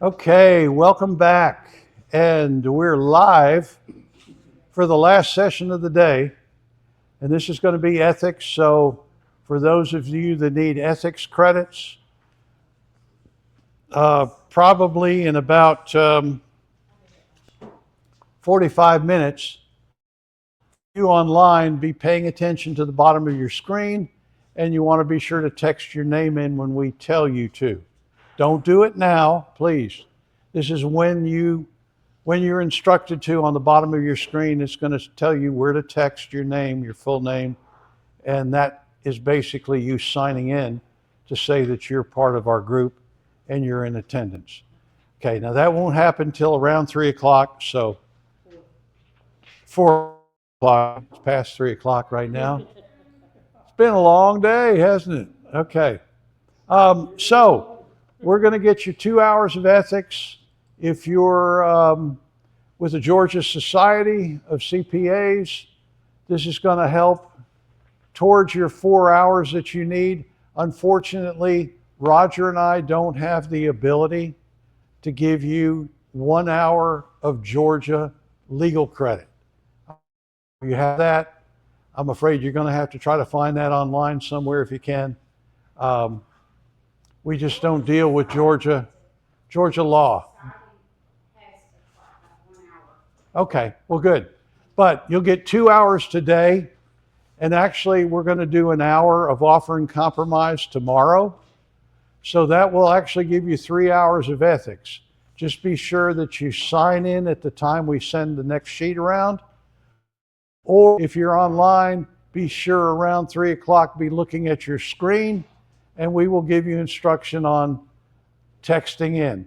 Okay, welcome back. And we're live for the last session of the day. And this is going to be ethics. So, for those of you that need ethics credits, probably in about 45 minutes, you online be paying attention to the bottom of your screen, and you want to be sure to text your name in when we tell you to. Don't do it now, please. This is when you're instructed to on the bottom of your screen. It's going to tell you where to text your name, your full name, and that is basically you signing in to say that you're part of our group and you're in attendance. Okay, now that won't happen till around 3 o'clock, so 4 o'clock, it's past 3 o'clock right now. It's been a long day, hasn't it? Okay. So we're going to get you 2 hours of ethics. If you're with the Georgia Society of CPAs, this is going to help towards your 4 hours that you need. Unfortunately, Roger and I don't have the ability to give you 1 hour of Georgia legal credit. You have that. I'm afraid you're going to have to try to find that online somewhere if you can. We just don't deal with Georgia law. Okay, well, good. But you'll get 2 hours today, and actually we're going to do an hour of offering compromise tomorrow. So that will actually give you 3 hours of ethics. Just be sure that you sign in at the time we send the next sheet around. Or if you're online, be sure around 3 o'clock be looking at your screen, and we will give you instruction on texting in.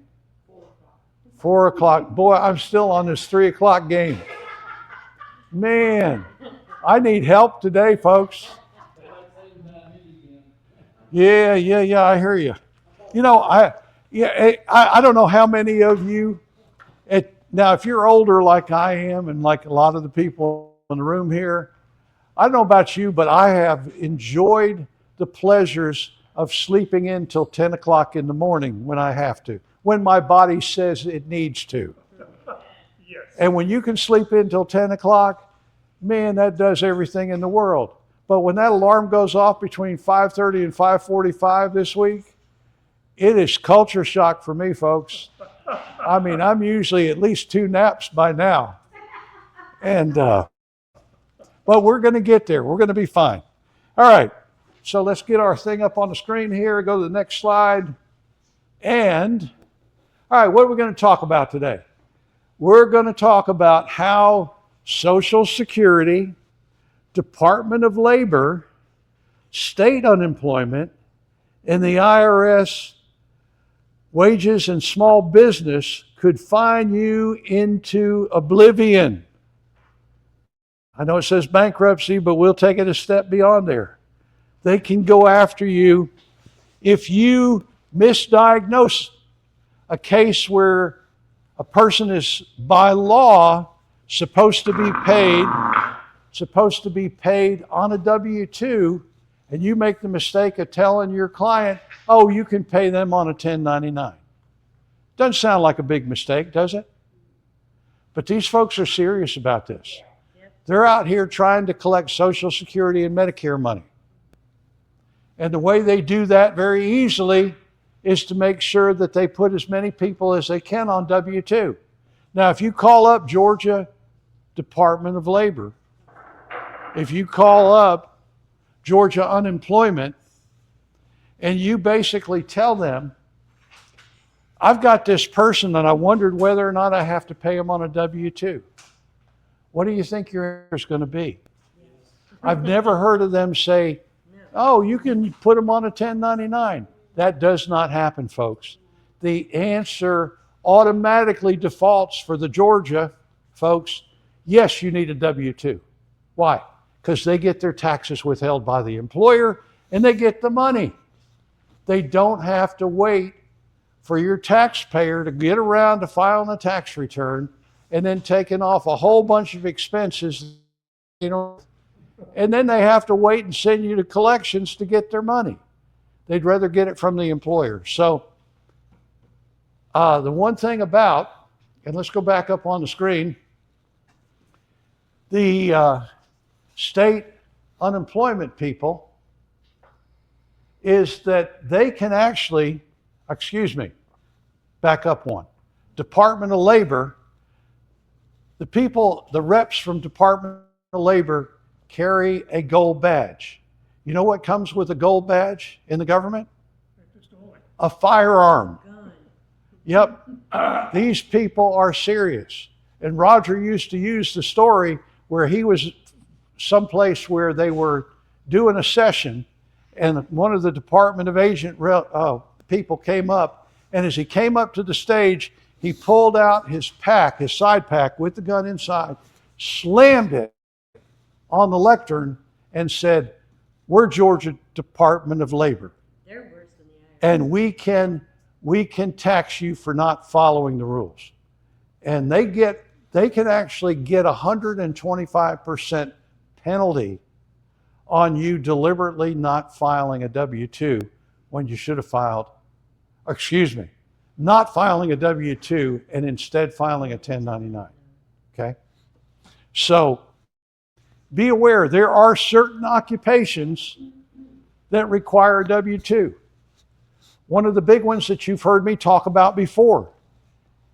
4 o'clock. Boy, I'm still on this 3 o'clock game. Man, I need help today, folks. Yeah, I hear you. You know, I don't know how many of you, now if you're older like I am and like a lot of the people in the room here, I don't know about you, but I have enjoyed the pleasures of sleeping in till 10 o'clock in the morning when I have to, when my body says it needs to. Yes. And when you can sleep in till 10 o'clock, man, that does everything in the world. But when that alarm goes off between 5:30 and 5:45 this week, it is culture shock for me, folks. I mean, I'm usually at least 2 naps by now. And, but we're going to get there. We're going to be fine. All right. So let's get our thing up on the screen here. Go to the next slide. And, all right, what are we going to talk about today? We're going to talk about how Social Security, Department of Labor, state unemployment, and the IRS wages and small business could find you into oblivion. I know it says bankruptcy, but we'll take it a step beyond there. They can go after you if you misdiagnose a case where a person is by law supposed to be paid on a W-2, and you make the mistake of telling your client, oh, you can pay them on a 1099. Doesn't sound like a big mistake, does it? But these folks are serious about this. They're out here trying to collect Social Security and Medicare money. And the way they do that very easily is to make sure that they put as many people as they can on W-2. Now, if you call up Georgia Department of Labor, if you call up Georgia Unemployment, and you basically tell them, I've got this person and I wondered whether or not I have to pay them on a W-2. What do you think your answer is going to be? I've never heard of them say, oh, you can put them on a 1099. That does not happen, folks. The answer automatically defaults for the Georgia folks, yes, you need a W-2. Why? Because they get their taxes withheld by the employer and they get the money. They don't have to wait for your taxpayer to get around to filing a tax return and then taking off a whole bunch of expenses, and then they have to wait and send you to collections to get their money. They'd rather get it from the employer. So The one thing about, and let's go back up on the screen, the state unemployment people is that they can actually, excuse me, back up one. Department of Labor, the people, the reps from Department of Labor carry a gold badge. You know what comes with a gold badge in the government? A firearm. Yep. These people are serious. And Roger used to use the story where he was someplace where they were doing a session, and one of the Department of Agent people came up, and as he came up to the stage, he pulled out his pack, his side pack with the gun inside, slammed it on the lectern, and said, "We're Georgia Department of Labor. They're worse than the IRS. And we can tax you for not following the rules." And they can actually get 125% penalty on you deliberately not filing a W-2 when you should have filed, not filing a W-2 and instead filing a 1099. Okay? So be aware, there are certain occupations that require a W-2. One of the big ones that you've heard me talk about before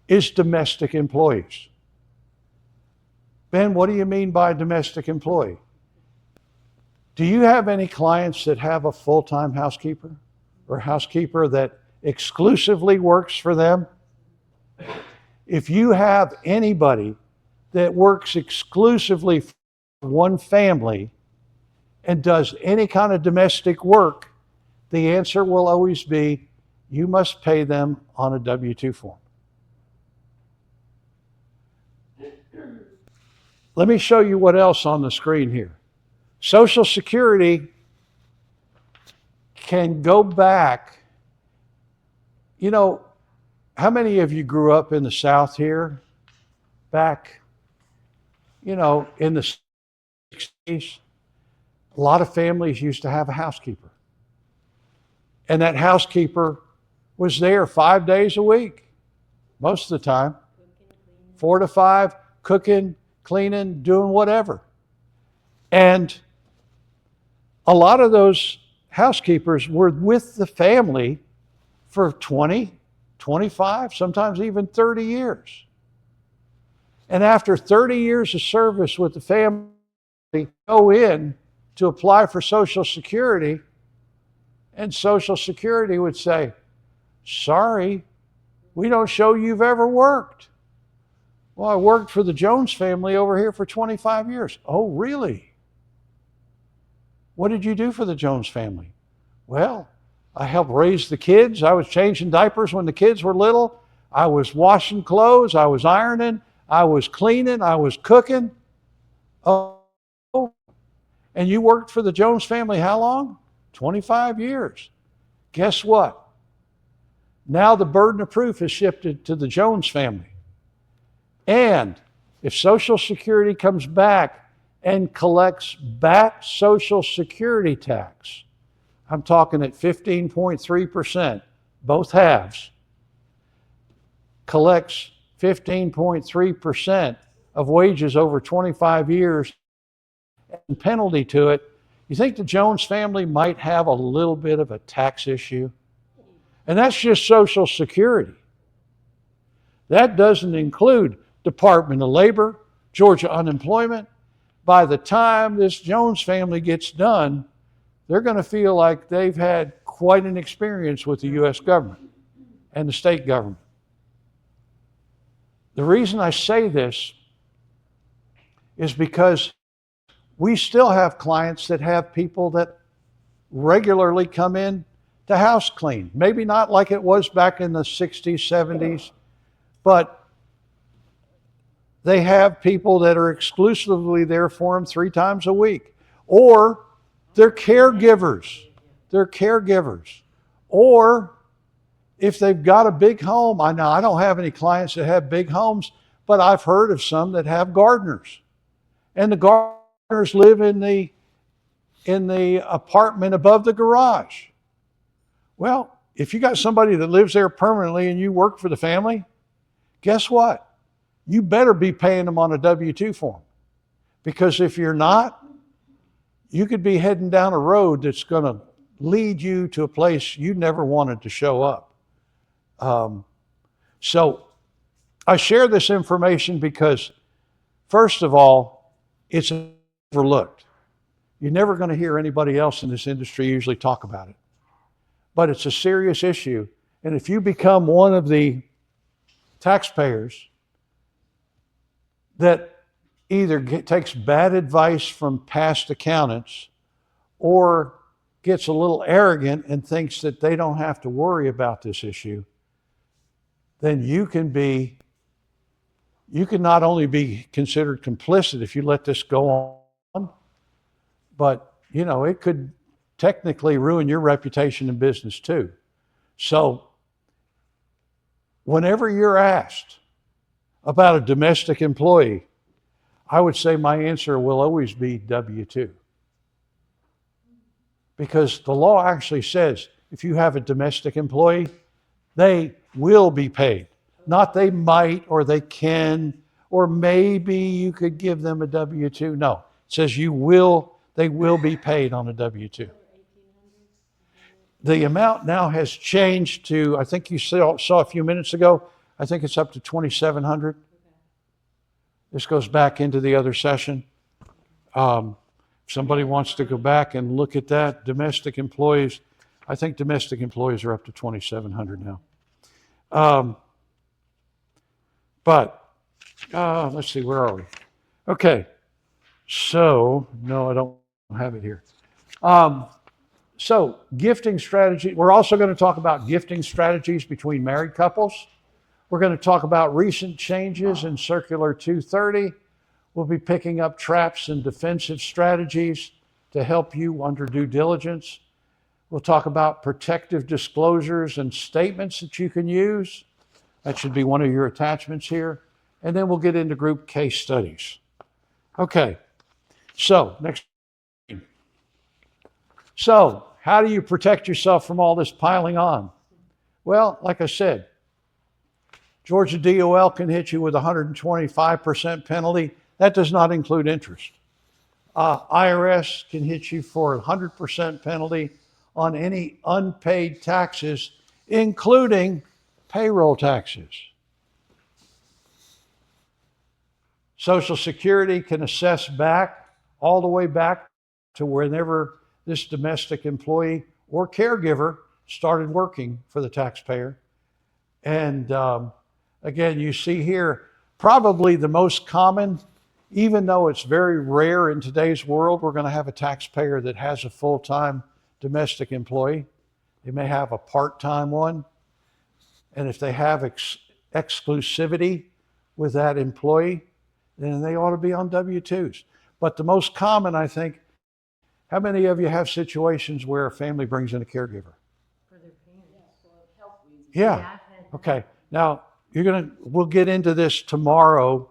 is domestic employees. Ben, what do you mean by domestic employee? Do you have any clients that have a full-time housekeeper or housekeeper that exclusively works for them? If you have anybody that works exclusively for one family and does any kind of domestic work, the answer will always be, you must pay them on a W-2 form. Let me show you what else on the screen here. Social Security can go back. You know, how many of you grew up in the South here back, in the 60s? A lot of families used to have a housekeeper. And that housekeeper was there 5 days a week, most of the time, 4 to 5, cooking, cleaning, doing whatever. And a lot of those housekeepers were with the family for 20, 25, sometimes even 30 years. And after 30 years of service with the family, go in to apply for Social Security, and Social Security would say, "Sorry, we don't show you've ever worked." "Well, I worked for the Jones family over here for 25 years. "Oh, really? What did you do for the Jones family?" "Well, I helped raise the kids. I was changing diapers when the kids were little. I was washing clothes. I was ironing. I was cleaning. I was cooking." "Oh, and you worked for the Jones family how long?" 25 years. Guess what? Now the burden of proof has shifted to the Jones family. And if Social Security comes back and collects back Social Security tax, I'm talking at 15.3%, both halves, collects 15.3% of wages over 25 years and penalty to it, you think the Jones family might have a little bit of a tax issue? And that's just Social Security. That doesn't include Department of Labor, Georgia unemployment. By the time this Jones family gets done, they're going to feel like they've had quite an experience with the U.S. government and the state government. The reason I say this is because we still have clients that have people that regularly come in to house clean. Maybe not like it was back in the 60s, 70s, but they have people that are exclusively there for them 3 times a week. Or they're caregivers. They're caregivers. Or if they've got a big home, I don't have any clients that have big homes, but I've heard of some that have gardeners. And the gardeners live in the apartment above the garage. Well, if you got somebody that lives there permanently and you work for the family, guess what? You better be paying them on a W-2 form. Because if you're not, you could be heading down a road that's going to lead you to a place you never wanted to show up. So I share this information because, first of all, it's overlooked. You're never going to hear anybody else in this industry usually talk about it. But it's a serious issue. And if you become one of the taxpayers that either takes bad advice from past accountants or gets a little arrogant and thinks that they don't have to worry about this issue, then you can not only be considered complicit if you let this go on, but it could technically ruin your reputation in business too. So whenever you're asked about a domestic employee, I would say my answer will always be W-2. Because the law actually says if you have a domestic employee, they will be paid. Not they might or they can, or maybe you could give them a W-2. No, it says they will be paid on a W-2. The amount now has changed to, I think you saw a few minutes ago, I think it's up to $2,700. This goes back into the other session. If somebody wants to go back and look at that, domestic employees, I think domestic employees are up to $2,700 now. Let's see, where are we? Okay, so, no, I don't have it here. So, gifting strategy. We're also going to talk about gifting strategies between married couples. We're going to talk about recent changes in Circular 230. We'll be picking up traps and defensive strategies to help you under due diligence. We'll talk about protective disclosures and statements that you can use. That should be one of your attachments here. And then we'll get into group case studies. Okay, so next. So, how do you protect yourself from all this piling on? Well, like I said, Georgia DOL can hit you with a 125% penalty. That does not include interest. IRS can hit you for a 100% penalty on any unpaid taxes, including payroll taxes. Social Security can assess back, all the way back to whenever this domestic employee or caregiver started working for the taxpayer. And again, you see here, probably the most common, even though it's very rare in today's world, we're going to have a taxpayer that has a full-time domestic employee. They may have a part-time one. And if they have exclusivity with that employee, then they ought to be on W-2s. But the most common, I think, how many of you have situations where a family brings in a caregiver? For their parents, for health reasons. Yeah. Okay. Now, we'll get into this tomorrow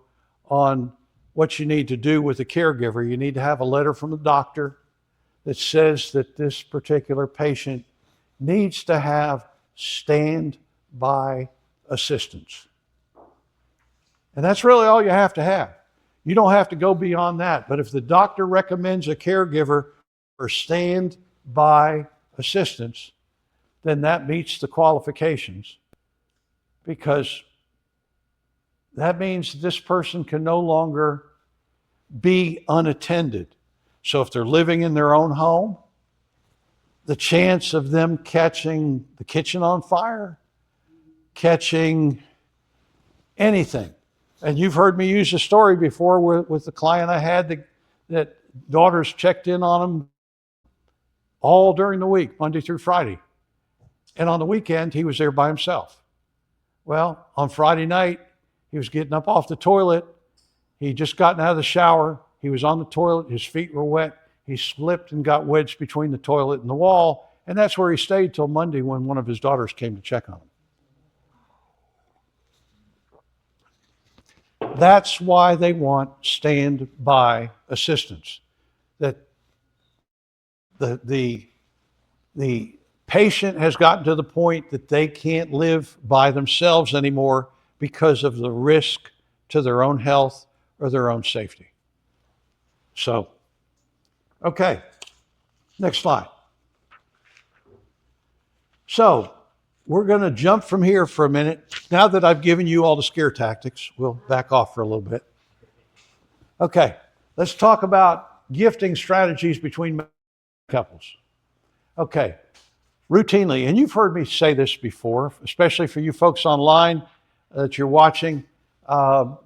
on what you need to do with a caregiver. You need to have a letter from the doctor that says that this particular patient needs to have standby assistance. And that's really all you have to have. You don't have to go beyond that. But if the doctor recommends a caregiver for standby assistance, then that meets the qualifications, because that means this person can no longer be unattended. So if they're living in their own home, the chance of them catching the kitchen on fire, catching anything. And you've heard me use a story before with the client I had that daughters checked in on him all during the week, Monday through Friday. And on the weekend, he was there by himself. Well, on Friday night, he was getting up off the toilet. He'd just gotten out of the shower. He was on the toilet. His feet were wet. He slipped and got wedged between the toilet and the wall. And that's where he stayed till Monday when one of his daughters came to check on him. That's why they want standby assistance. That the patient has gotten to the point that they can't live by themselves anymore because of the risk to their own health or their own safety. So, okay, next slide. So, we're going to jump from here for a minute. Now that I've given you all the scare tactics, we'll back off for a little bit. Okay, let's talk about gifting strategies between couples. Okay, routinely, and you've heard me say this before, especially for you folks online that you're watching.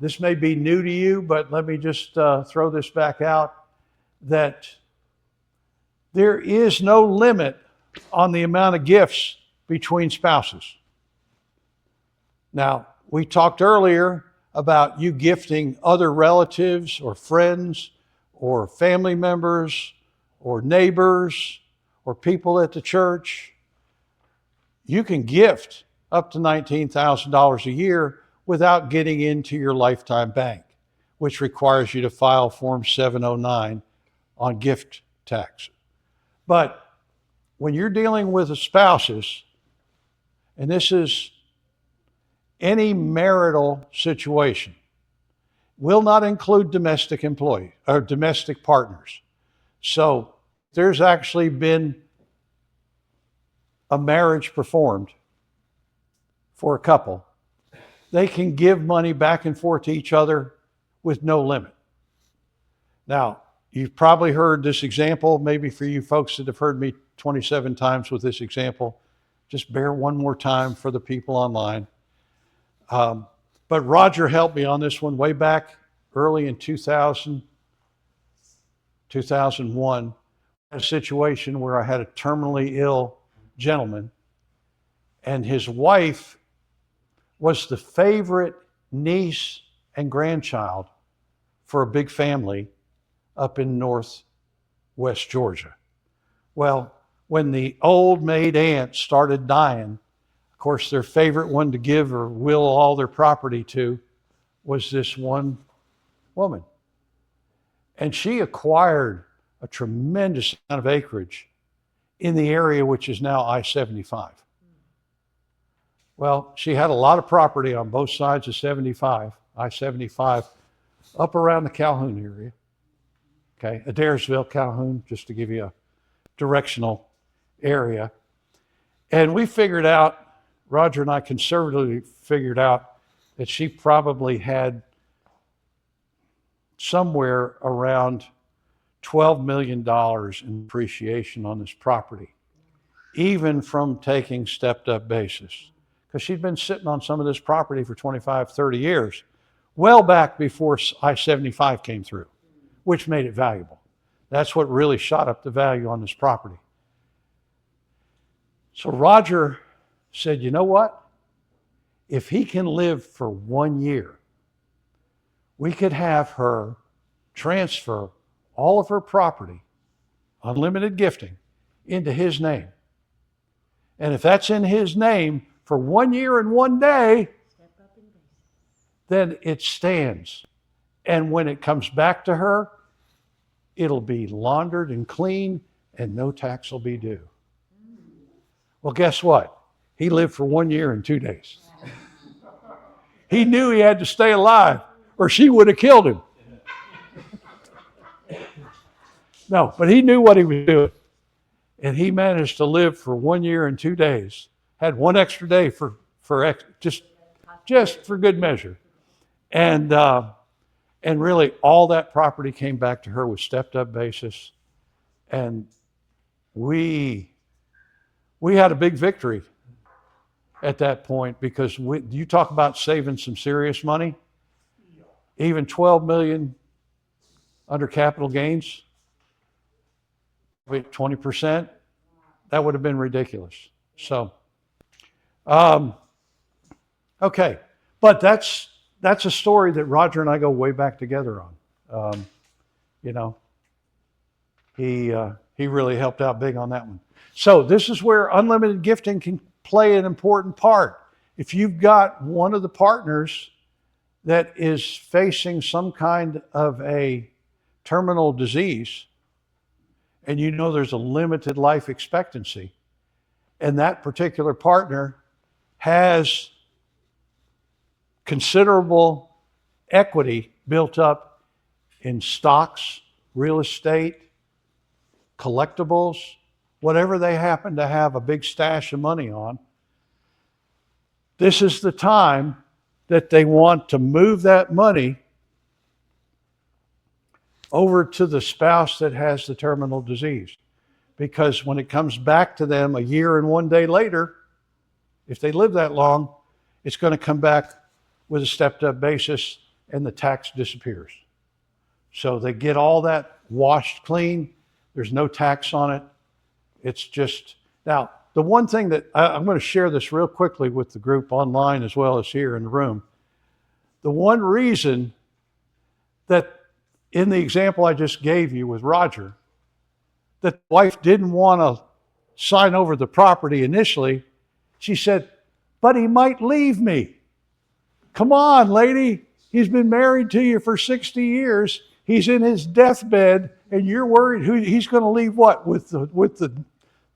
This may be new to you, but let me just throw this back out, that there is no limit on the amount of gifts between spouses. Now, we talked earlier about you gifting other relatives or friends or family members or neighbors or people at the church. You can gift up to $19,000 a year without getting into your lifetime bank, which requires you to file Form 709 on gift tax. But when you're dealing with the spouses, and this is any marital situation, will not include domestic employees or domestic partners. So there's actually been a marriage performed for a couple. They can give money back and forth to each other with no limit. Now, you've probably heard this example, maybe for you folks that have heard me 27 times with this example, just bear one more time for the people online. But Roger helped me on this one way back early in 2001, a situation where I had a terminally ill gentleman, and his wife was the favorite niece and grandchild for a big family up in northwest Georgia. Well, when the old maid aunt started dying, of course, their favorite one to give or will all their property to was this one woman. And she acquired a tremendous amount of acreage in the area which is now I-75. Well, she had a lot of property on both sides of 75, I-75, up around the Calhoun area. Okay, Adairsville, Calhoun, just to give you a directional area. And we figured out, Roger and I conservatively figured out, that she probably had somewhere around $12 million in appreciation on this property, even from taking stepped up basis. Because she'd been sitting on some of this property for 25, 30 years, well back before I-75 came through, which made it valuable. That's what really shot up the value on this property. So Roger said, you know what? If he can live for 1 year, we could have her transfer all of her property, unlimited gifting, into his name. And if that's in his name for 1 year and 1 day, then it stands. And when it comes back to her, it'll be laundered and clean and no tax will be due. Well, guess what? He lived for 1 year and 2 days. He knew he had to stay alive or she would have killed him. No, but he knew what he was doing. And he managed to live for 1 year and 2 days. Had one extra day for just for good measure. And really all that property came back to her with stepped up basis. And we had a big victory at that point, because you talk about saving some serious money. Even 12 million under capital gains, 20%, that would have been ridiculous. So, okay, but that's a story that Roger and I go way back together on. He really helped out big on that one. So this is where unlimited gifting can play an important part. If you've got one of the partners that is facing some kind of a terminal disease, and you know there's a limited life expectancy, and that particular partner has considerable equity built up in stocks, real estate, collectibles, whatever they happen to have a big stash of money on, this is the time that they want to move that money over to the spouse that has the terminal disease. Because when it comes back to them a year and 1 day later, if they live that long, it's going to come back with a stepped up basis and the tax disappears. So they get all that washed clean. There's no tax on it. It's just, now, the one thing that I'm going to share this real quickly with the group online as well as here in the room. The one reason that in the example I just gave you with Roger, that the wife didn't want to sign over the property initially, she said, but he might leave me. Come on, lady. He's been married to you for 60 years. He's in his deathbed, and you're worried who he's going to leave what? With the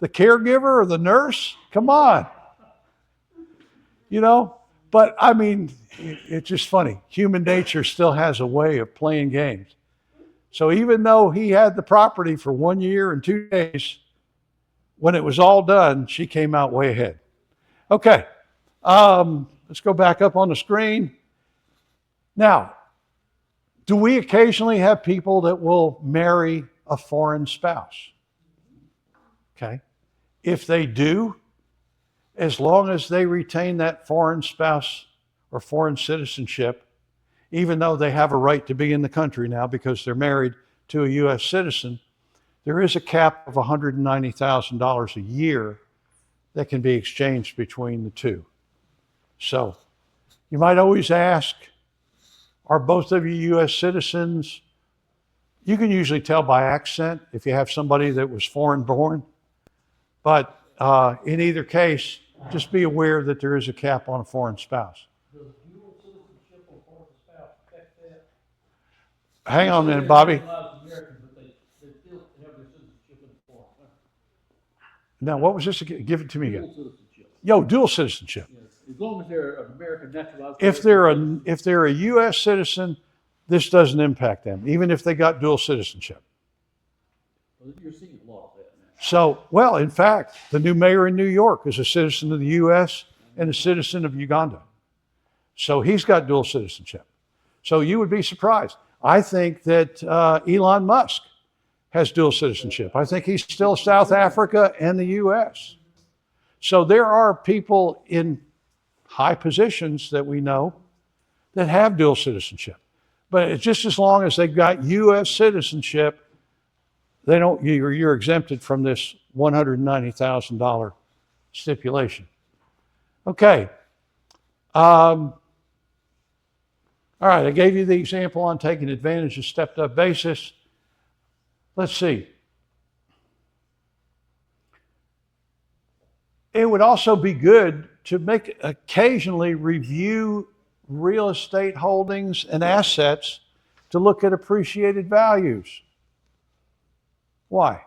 caregiver or the nurse? Come on. You know? But I mean, it's just funny. Human nature still has a way of playing games. So even though he had the property for 1 year and 2 days, when it was all done, she came out way ahead. Okay, let's go back up on the screen. Now, do we occasionally have people that will marry a foreign spouse? Okay. If they do, as long as they retain that foreign spouse or foreign citizenship, even though they have a right to be in the country now because they're married to a U.S. citizen, there is a cap of $190,000 a year that can be exchanged between the two. So you might always ask, are both of you U.S. citizens? You can usually tell by accent if you have somebody that was foreign born. But in either case, just be aware that there is a cap on a foreign spouse. Does dual citizenship on foreign spouse affect that? Hang on a minute, Bobby. Americans, but they still have their citizenship in the foreign country. Now, what was this again? Give it to me again. Dual citizenship. Yo, dual citizenship. Yes. As long as they're an American naturalized. If they're a U.S. citizen, this doesn't impact them, even if they got dual citizenship. Well, you're seeing a lot of that now. So, well, in fact, the new mayor in New York is a citizen of the U.S. and a citizen of Uganda. So he's got dual citizenship. So you would be surprised. I think that Elon Musk has dual citizenship. I think he's still South Africa and the U.S. So there are people in high positions that we know that have dual citizenship. But it's just as long as they've got U.S. citizenship, they don't. You're exempted from this $190,000 stipulation. Okay. All right, I gave you the example on taking advantage of stepped up basis. Let's see. It would also be good to occasionally review real estate holdings and assets to look at appreciated values. Why?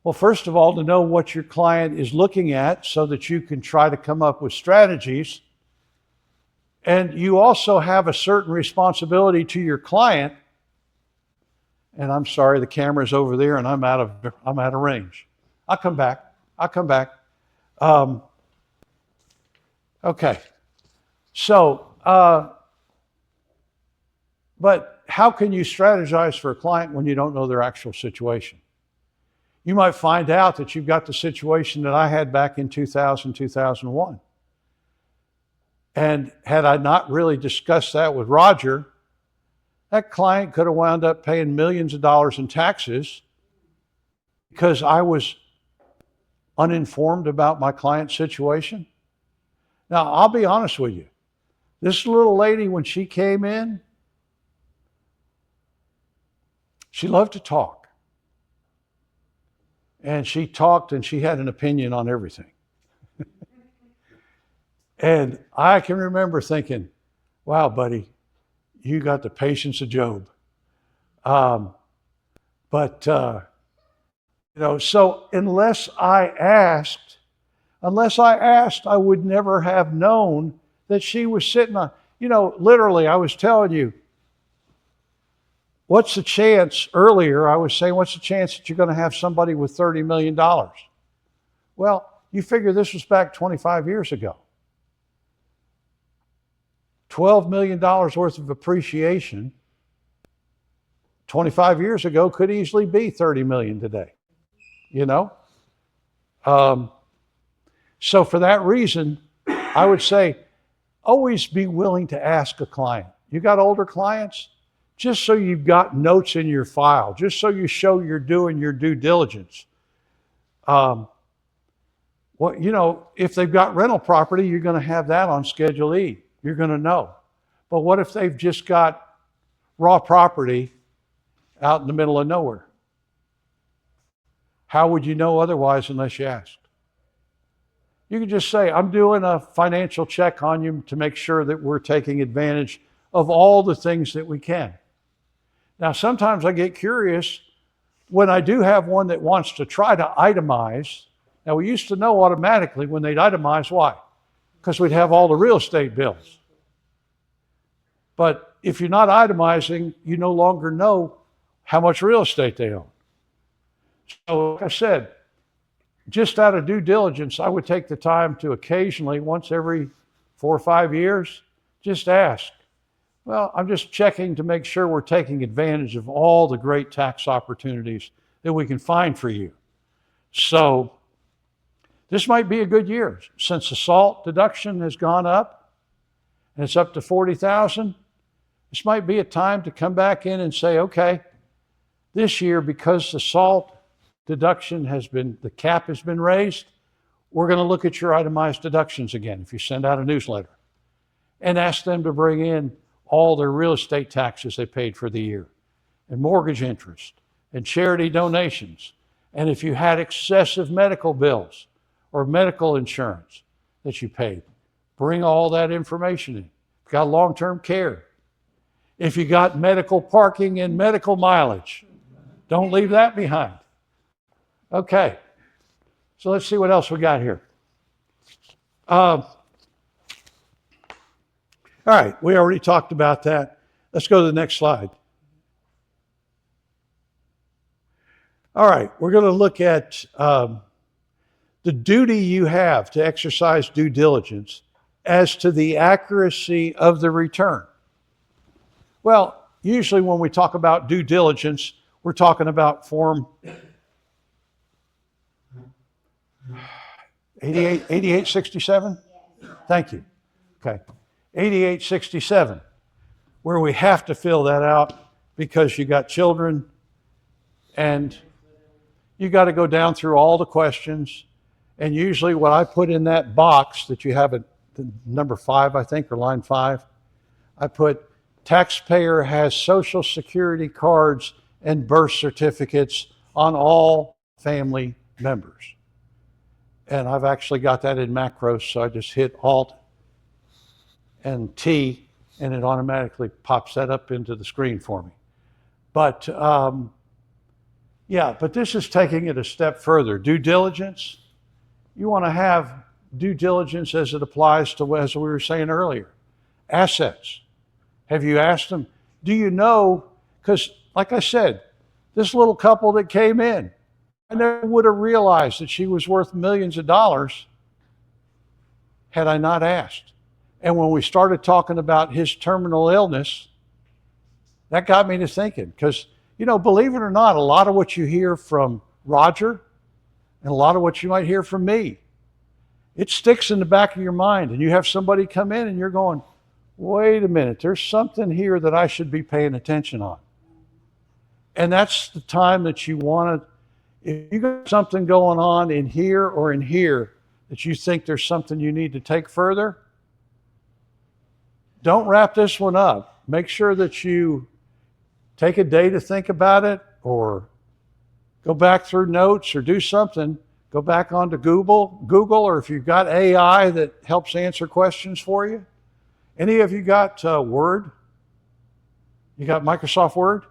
Well, first of all, to know what your client is looking at so that you can try to come up with strategies. And you also have a certain responsibility to your client. And I'm sorry, the camera's over there and I'm out of range. I'll come back. Okay. So, but how can you strategize for a client when you don't know their actual situation? You might find out that you've got the situation that I had back in 2000, 2001. And had I not really discussed that with Roger, that client could have wound up paying millions of dollars in taxes because I was uninformed about my client's situation. Now, I'll be honest with you. This little lady, when she came in, she loved to talk. And she talked and she had an opinion on everything. And I can remember thinking, wow, buddy, you got the patience of Job. But So unless I asked, I would never have known that she was sitting on, literally, I was telling you, what's the chance earlier? I was saying, what's the chance that you're going to have somebody with $30 million? Well, you figure this was back 25 years ago. $12 million worth of appreciation 25 years ago could easily be 30 million today, you know? So for that reason, I would say always be willing to ask a client. You got older clients? Just so you've got notes in your file, just so you show you're doing your due diligence. If they've got rental property, you're going to have that on Schedule E. You're going to know. But what if they've just got raw property out in the middle of nowhere? How would you know otherwise unless you asked? You can just say, I'm doing a financial check on you to make sure that we're taking advantage of all the things that we can. Now, sometimes I get curious when I do have one that wants to try to itemize. Now, we used to know automatically when they'd itemize. Why? Because we'd have all the real estate bills. But if you're not itemizing, you no longer know how much real estate they own. So, like I said, just out of due diligence, I would take the time to occasionally, once every 4 or 5 years, just ask, well, I'm just checking to make sure we're taking advantage of all the great tax opportunities that we can find for you. So this might be a good year. Since the SALT deduction has gone up and it's up to $40,000, this might be a time to come back in and say, okay, this year, because the SALT deduction the cap has been raised, we're going to look at your itemized deductions again if you send out a newsletter, and ask them to bring in all their real estate taxes they paid for the year, and mortgage interest, and charity donations. And if you had excessive medical bills or medical insurance that you paid, bring all that information in. If you got long-term care, if you got medical parking and medical mileage, don't leave that behind. Okay, so let's see what else we got here. All right, we already talked about that. Let's go to the next slide. All right, we're going to look at the duty you have to exercise due diligence as to the accuracy of the return. Well, usually when we talk about due diligence, we're talking about Form 8867? Thank you. Okay. 8867, where we have to fill that out because you got children and you got to go down through all the questions. And usually what I put in that box that you have at number 5, I think, or line 5, I put taxpayer has Social Security cards and birth certificates on all family members. And I've actually got that in macros, so I just hit Alt and T, and it automatically pops that up into the screen for me. But but this is taking it a step further. Due diligence, you want to have due diligence as it applies to, as we were saying earlier, assets. Have you asked them, do you know, because like I said, this little couple that came in, I never would have realized that she was worth millions of dollars had I not asked. And when we started talking about his terminal illness, that got me to thinking. Because, believe it or not, a lot of what you hear from Roger and a lot of what you might hear from me, it sticks in the back of your mind. And you have somebody come in and you're going, wait a minute, there's something here that I should be paying attention on. And that's the time that you want to, if you got something going on in here or in here that you think there's something you need to take further, don't wrap this one up. Make sure that you take a day to think about it, or go back through notes, or do something. Go back onto Google, or if you've got AI that helps answer questions for you. Any of you got Word? You got Microsoft Word?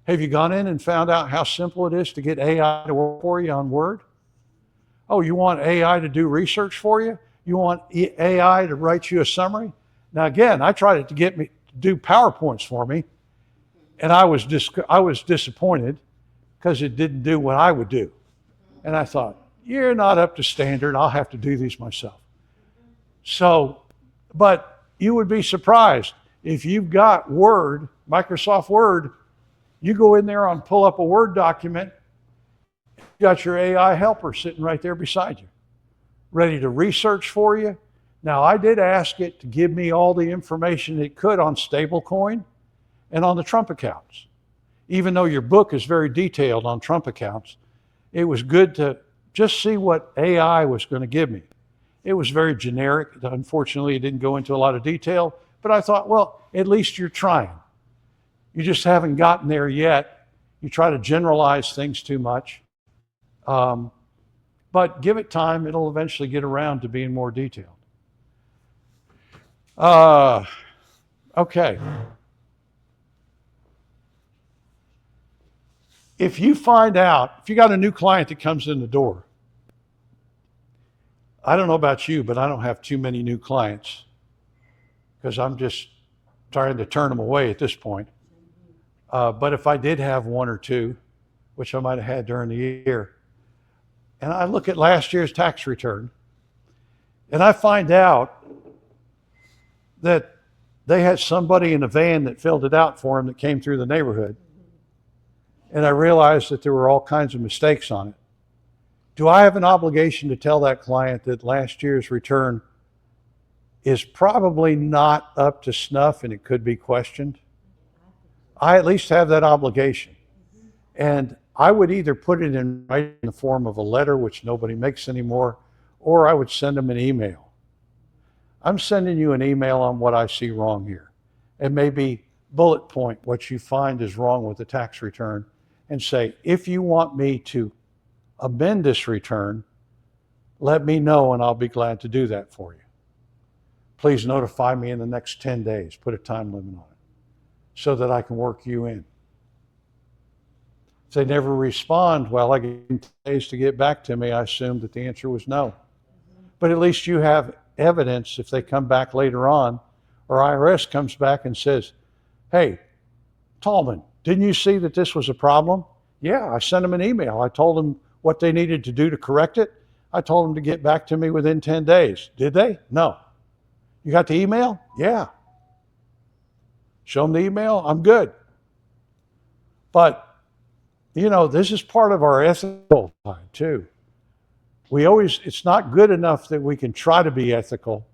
Have you gone in and found out how simple it is to get AI to work for you on Word? Oh, you want AI to do research for you? You want AI to write you a summary? Now, again, I tried it to get me to do PowerPoints for me, and I was disappointed because it didn't do what I would do. And I thought, you're not up to standard. I'll have to do these myself. So, but you would be surprised if you've got Word, Microsoft Word, you go in there and pull up a Word document, you got your AI helper sitting right there beside you, ready to research for you. Now, I did ask it to give me all the information it could on stablecoin and on the Trump accounts. Even though your book is very detailed on Trump accounts, it was good to just see what AI was going to give me. It was very generic. Unfortunately, it didn't go into a lot of detail, but I thought, well, at least you're trying. You just haven't gotten there yet. You try to generalize things too much. But give it time, it'll eventually get around to being more detailed. Okay. If you find out, if you got a new client that comes in the door, I don't know about you, but I don't have too many new clients because I'm just trying to turn them away at this point. But if I did have one or two, which I might have had during the year, and I look at last year's tax return, and I find out that they had somebody in a van that filled it out for them that came through the neighborhood, and I realized that there were all kinds of mistakes on it. Do I have an obligation to tell that client that last year's return is probably not up to snuff and it could be questioned? I at least have that obligation. And I would either put it in writing in the form of a letter, which nobody makes anymore, or I would send them an email. I'm sending you an email on what I see wrong here. And maybe bullet point what you find is wrong with the tax return and say, if you want me to amend this return, let me know and I'll be glad to do that for you. Please notify me in the next 10 days. Put a time limit on it so that I can work you in. If they never respond, well, I get 10 days to get back to me. I assumed that the answer was no. But at least you have evidence if they come back later on, or IRS comes back and says, hey, Tallman, didn't you see that this was a problem? Yeah, I sent them an email. I told them what they needed to do to correct it. I told them to get back to me within 10 days. Did they? No. You got the email? Yeah. Show them the email? I'm good. But, you know, this is part of our ethical side too. It's not good enough that we can try to be ethical.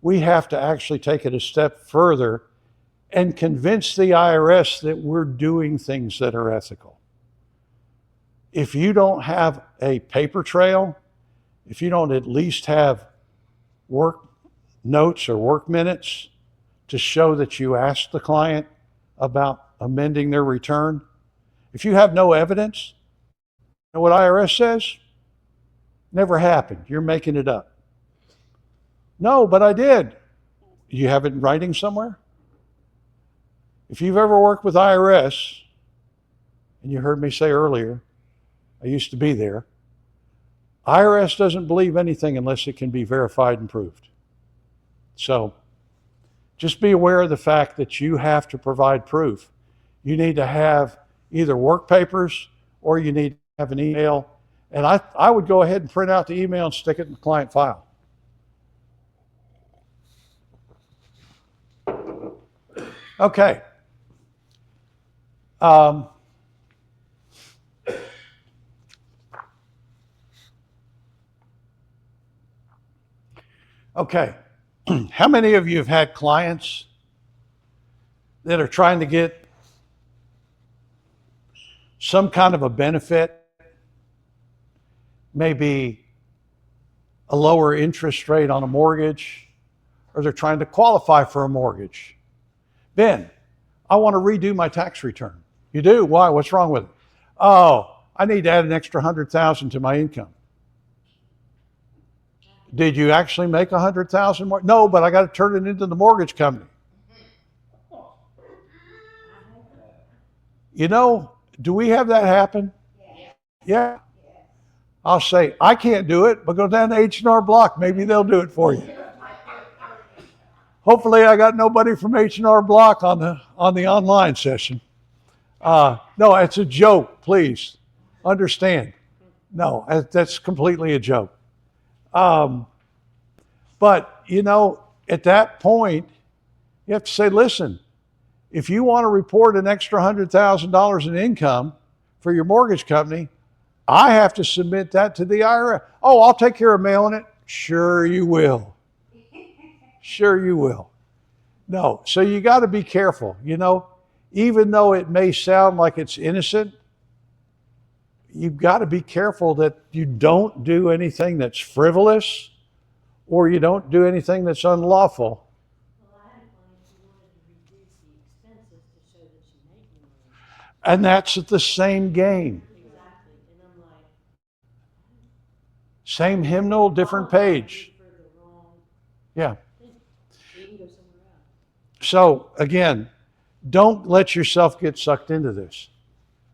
We have to actually take it a step further and convince the IRS that we're doing things that are ethical. If you don't have a paper trail, if you don't at least have work notes or work minutes to show that you asked the client about amending their return, if you have no evidence, you know what IRS says? Never happened. You're making it up. No, but I did. You have it in writing somewhere? If you've ever worked with IRS, and you heard me say earlier, I used to be there, IRS doesn't believe anything unless it can be verified and proved. So just be aware of the fact that you have to provide proof. You need to have either work papers or you need to have an email. And I would go ahead and print out the email and stick it in the client file. Okay. Okay. How many of you have had clients that are trying to get some kind of a benefit, maybe a lower interest rate on a mortgage, or they're trying to qualify for a mortgage? Ben, I want to redo my tax return. You do? Why? What's wrong with it? Oh, I need to add an extra $100,000 to my income. Did you actually make $100,000 more? No, but I got to turn it into the mortgage company. Do we have that happen? Yeah. I'll say, I can't do it, but go down to H&R Block. Maybe they'll do it for you. Hopefully I got nobody from H&R Block on the online session. No, it's a joke, please. Understand. No, that's completely a joke. But, at that point, you have to say, listen, if you want to report an extra $100,000 in income for your mortgage company, I have to submit that to the IRS. Oh, I'll take care of mailing it. Sure you will. Sure you will. No, so you got to be careful. Even though it may sound like it's innocent, you've got to be careful that you don't do anything that's frivolous or you don't do anything that's unlawful. Well, I had a client who wanted to reduce the expenses to show that she made more. And that's the same game. Exactly, and I'm like. Same hymnal, different page. For the wrong Yeah. thing. You can go somewhere else. So again, don't let yourself get sucked into this,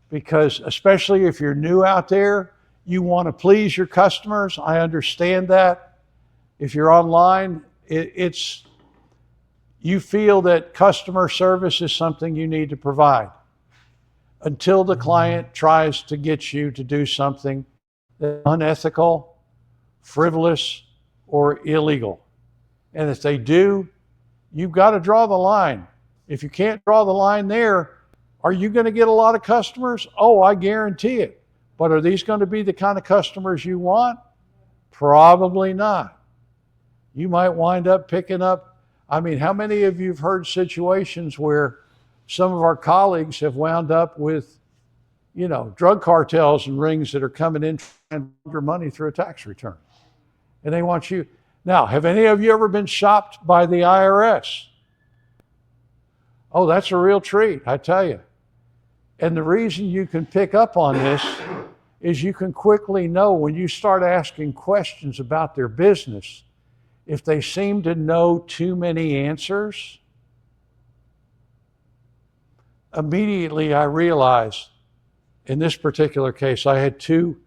because especially if you're new out there, you want to please your customers. I understand that. If you're online, you feel that customer service is something you need to provide until the client tries to get you to do something that's unethical, frivolous, or illegal. And if they do, you've got to draw the line. If you can't draw the line there, are you going to get a lot of customers? Oh, I guarantee it. But are these going to be the kind of customers you want? Probably not. You might wind up picking up, how many of you have heard situations where some of our colleagues have wound up with, drug cartels and rings that are coming in and your money through a tax return. And they want you. Now, have any of you ever been shopped by the IRS? Oh, that's a real treat, I tell you. And the reason you can pick up on this is you can quickly know when you start asking questions about their business, if they seem to know too many answers. Immediately I realized, in this particular case, I had two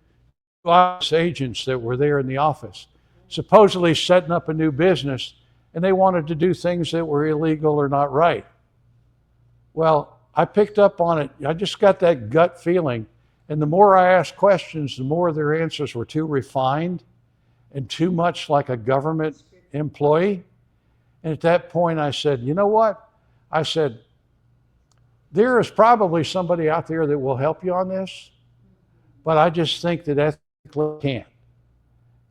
IRS agents that were there in the office, supposedly setting up a new business, and they wanted to do things that were illegal or not right. Well, I picked up on it. I just got that gut feeling. And the more I asked questions, the more their answers were too refined and too much like a government employee. And at that point, I said, you know what? I said, there is probably somebody out there that will help you on this, but I just think that ethically can't.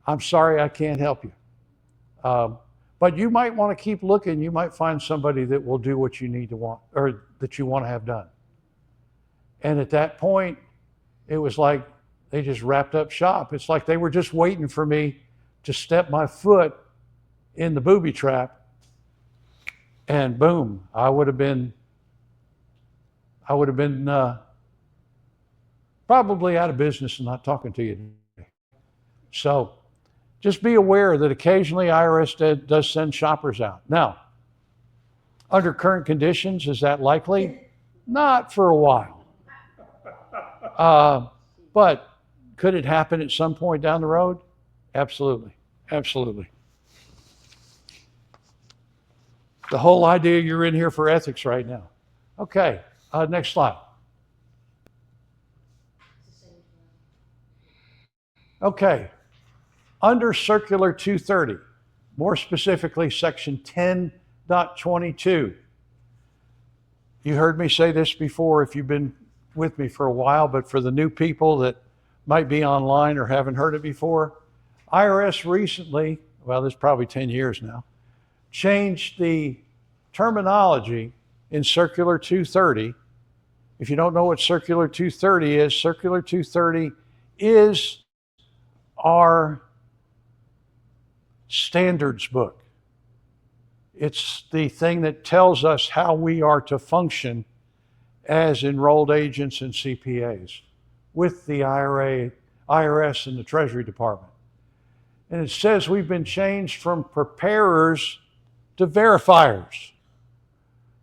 I'm sorry, I can't help you. But you might want to keep looking. You might find somebody that will do what you need to want, or that you want to have done. And at that point, it was like they just wrapped up shop. It's like they were just waiting for me to step my foot in the booby trap, and boom, I would have been probably out of business and not talking to you today. So just be aware that occasionally IRS does send shoppers out. Now, under current conditions, is that likely? Not for a while. But could it happen at some point down the road? Absolutely. Absolutely. The whole idea you're in here for ethics right now. Okay, next slide. Okay, under Circular 230, more specifically Section 10.22. You heard me say this before if you've been with me for a while, but for the new people that might be online or haven't heard it before, IRS recently, well, this is probably 10 years now, changed the terminology in Circular 230. If you don't know what Circular 230 is, Circular 230 is our standards book. It's the thing that tells us how we are to function as enrolled agents and CPAs with the IRS and the Treasury Department. And it says we've been changed from preparers to verifiers.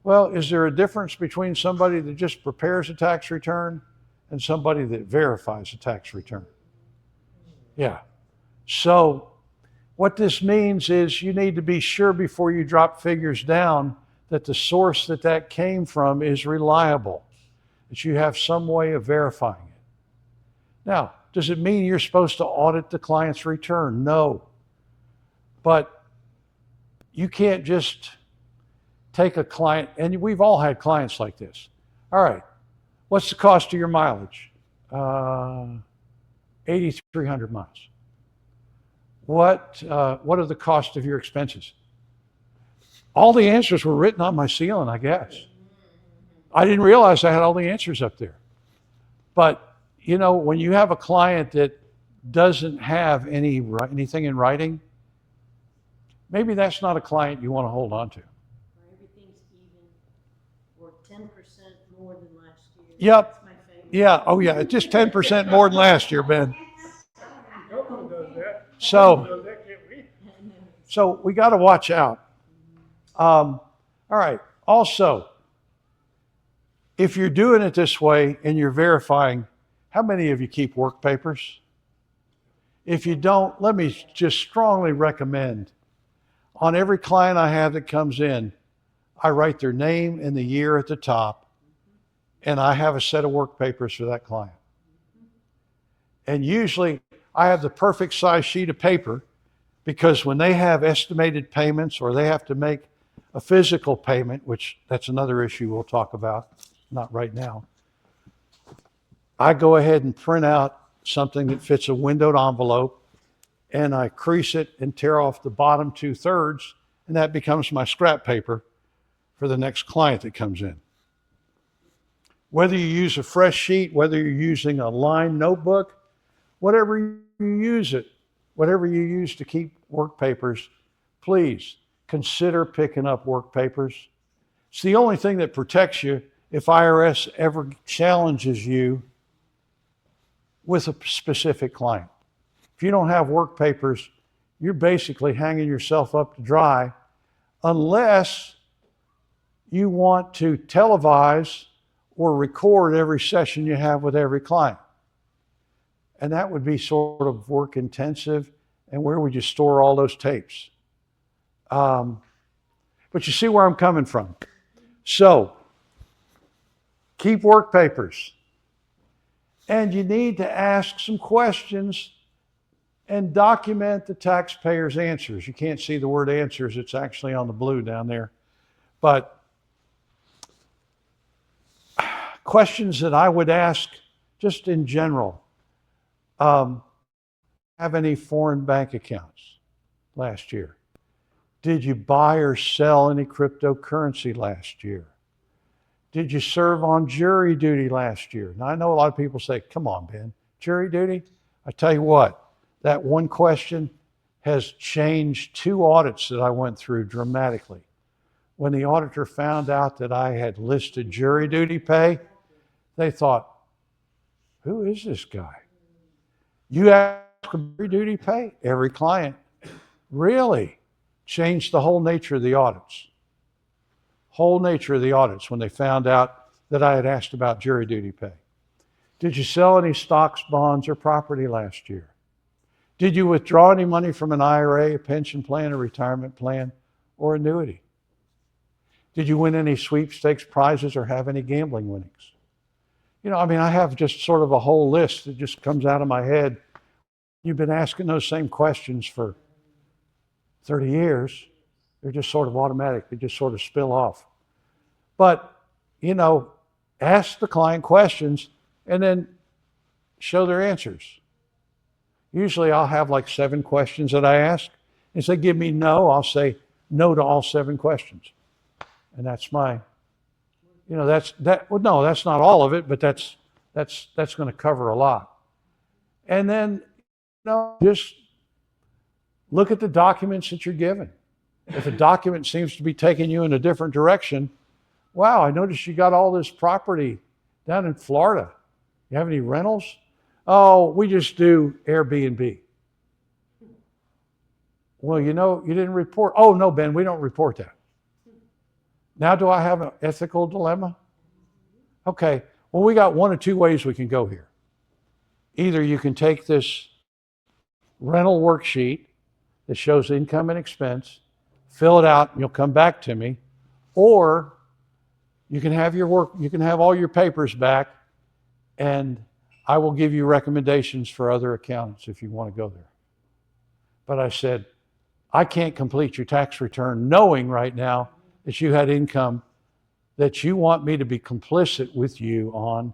Well, is there a difference between somebody that just prepares a tax return and somebody that verifies a tax return? Yeah. So what this means is you need to be sure before you drop figures down that the source that that came from is reliable, that you have some way of verifying it. Now, does it mean you're supposed to audit the client's return? No. But you can't just take a client, and we've all had clients like this. All right, what's the cost of your mileage? 8,300 miles. What are the cost of your expenses? All the answers were written on my ceiling, I guess. I didn't realize I had all the answers up there. But, you know, when you have a client that doesn't have anything in writing, maybe that's not a client you want to hold on to. Where everything's even, or 10% more than last year. Yep. That's my favorite. Yeah. Oh, yeah. It's just 10% more than last year, Ben. Tallman does that. So, Tallman does that, can't we? so we got to watch out. All right. Also, if you're doing it this way and you're verifying, how many of you keep work papers? If you don't, let me just strongly recommend on every client I have that comes in, I write their name and the year at the top, and I have a set of work papers for that client. And usually I have the perfect size sheet of paper because when they have estimated payments or they have to make a physical payment, which that's another issue we'll talk about, not right now, I go ahead and print out something that fits a windowed envelope and I crease it and tear off the bottom 2/3, and that becomes my scrap paper for the next client that comes in. Whether you use a fresh sheet, whether you're using a lined notebook, whatever you use it, whatever you use to keep work papers, please consider picking up work papers. It's the only thing that protects you if IRS ever challenges you with a specific client. If you don't have work papers, you're basically hanging yourself up to dry unless you want to televise or record every session you have with every client. And that would be sort of work intensive. And where would you store all those tapes? But you see where I'm coming from. So, keep work papers. And you need to ask some questions and document the taxpayer's answers. You can't see the word answers, it's actually on the blue down there. But questions that I would ask just in general. Have any foreign bank accounts last year? Did you buy or sell any cryptocurrency last year? Did you serve on jury duty last year? Now, I know a lot of people say, come on, Ben, jury duty? I tell you what, that one question has changed 2 audits that I went through dramatically. When the auditor found out that I had listed jury duty pay, they thought, who is this guy? You ask for jury duty pay? Every client. Really? Changed the whole nature of the audits. Whole nature of the audits when they found out that I had asked about jury duty pay. Did you sell any stocks, bonds, or property last year? Did you withdraw any money from an IRA, a pension plan, a retirement plan, or annuity? Did you win any sweepstakes prizes or have any gambling winnings? You know, I mean, I have just sort of a whole list that just comes out of my head. You've been asking those same questions for 30 years. They're just sort of automatic. They just sort of spill off. But, you know, ask the client questions and then show their answers. Usually I'll have like 7 questions that I ask. If they give me no, I'll say no to all 7 questions. And that's my, you know, well, no, that's not all of it, but that's going to cover a lot. And then, you know, just look at the documents that you're given. If a document seems to be taking you in a different direction, wow, I noticed you got all this property down in Florida. You have any rentals? Oh, we just do Airbnb. Well, you know, you didn't report. Oh, no, Ben, we don't report that. Now do I have an ethical dilemma? Okay, well, we got one of two ways we can go here. Either you can take this rental worksheet that shows income and expense, fill it out, and you'll come back to me, or you can have all your papers back, and I will give you recommendations for other accountants if you want to go there. But I said, I can't complete your tax return knowing right now that you had income that you want me to be complicit with you on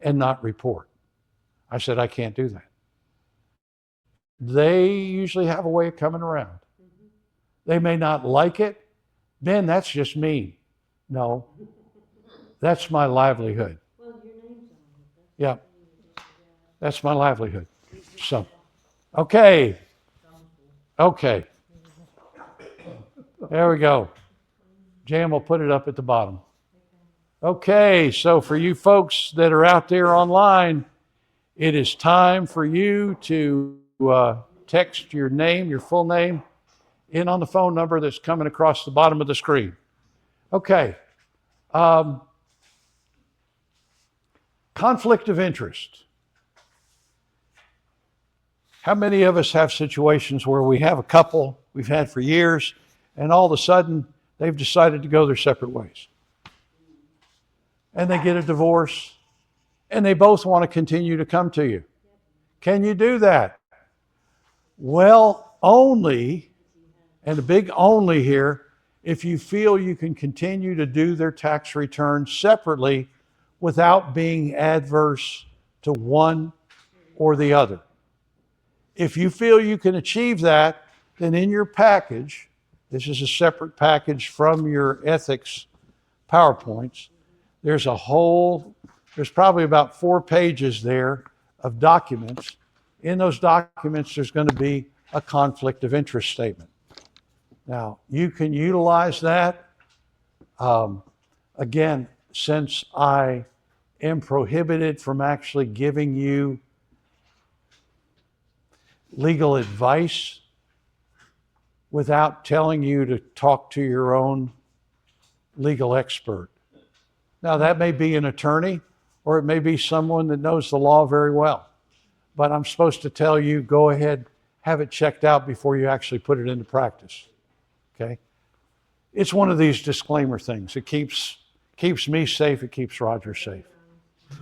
and not report. I said, I can't do that. They usually have a way of coming around. They may not like it. Ben, that's just mean. No, that's my livelihood. Well, your name's on it. Yeah, that's my livelihood. So, okay. There we go. Jan will put it up at the bottom. Okay, so for you folks that are out there online, it is time for you to text your name, your full name, in on the phone number that's coming across the bottom of the screen. Okay. Conflict of interest. How many of us have situations where we have a couple we've had for years, and all of a sudden they've decided to go their separate ways? And they get a divorce, and they both want to continue to come to you. Can you do that? Well, only, and a big only here, if you feel you can continue to do their tax returns separately without being adverse to one or the other. If you feel you can achieve that, then in your package, this is a separate package from your ethics PowerPoints, there's probably about 4 pages there of documents. In those documents, there's going to be a conflict of interest statement. Now, you can utilize that. Again, since I am prohibited from actually giving you legal advice without telling you to talk to your own legal expert. Now, that may be an attorney, or it may be someone that knows the law very well. But I'm supposed to tell you, go ahead, have it checked out before you actually put it into practice. Okay? It's one of these disclaimer things. It keeps me safe, it keeps Roger safe.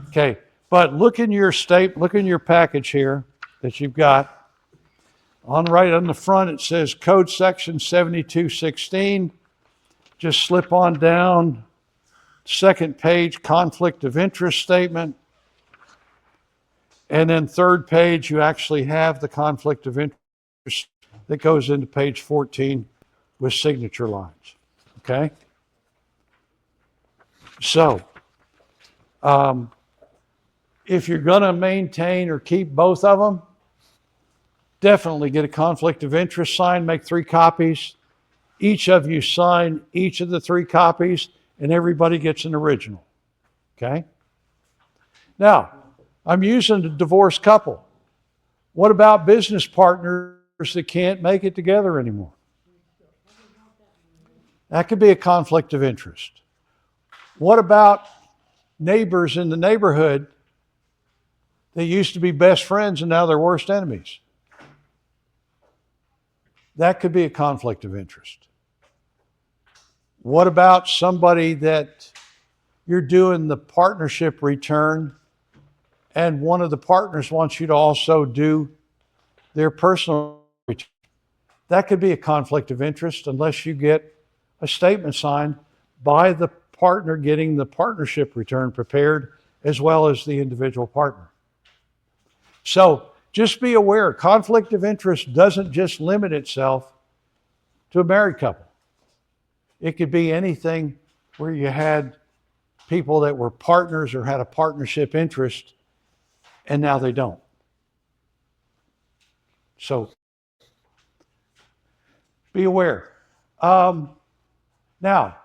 Okay, but look in your package here that you've got. Right on the front, it says Code Section 7216. Just slip on down, second page, conflict of interest statement. And then third page, you actually have the conflict of interest that goes into page 14 with signature lines. Okay? So, if you're going to maintain or keep both of them, definitely get a conflict of interest signed, make 3 copies. Each of you sign each of the 3 copies, and everybody gets an original. Okay? Now, I'm using a divorced couple. What about business partners that can't make it together anymore? That could be a conflict of interest. What about neighbors in the neighborhood that used to be best friends and now they're worst enemies? That could be a conflict of interest. What about somebody that you're doing the partnership return and one of the partners wants you to also do their personal return? That could be a conflict of interest unless you get a statement signed by the partner getting the partnership return prepared as well as the individual partner. So just be aware, conflict of interest doesn't just limit itself to a married couple. It could be anything where you had people that were partners or had a partnership interest and now they don't. So be aware. Now,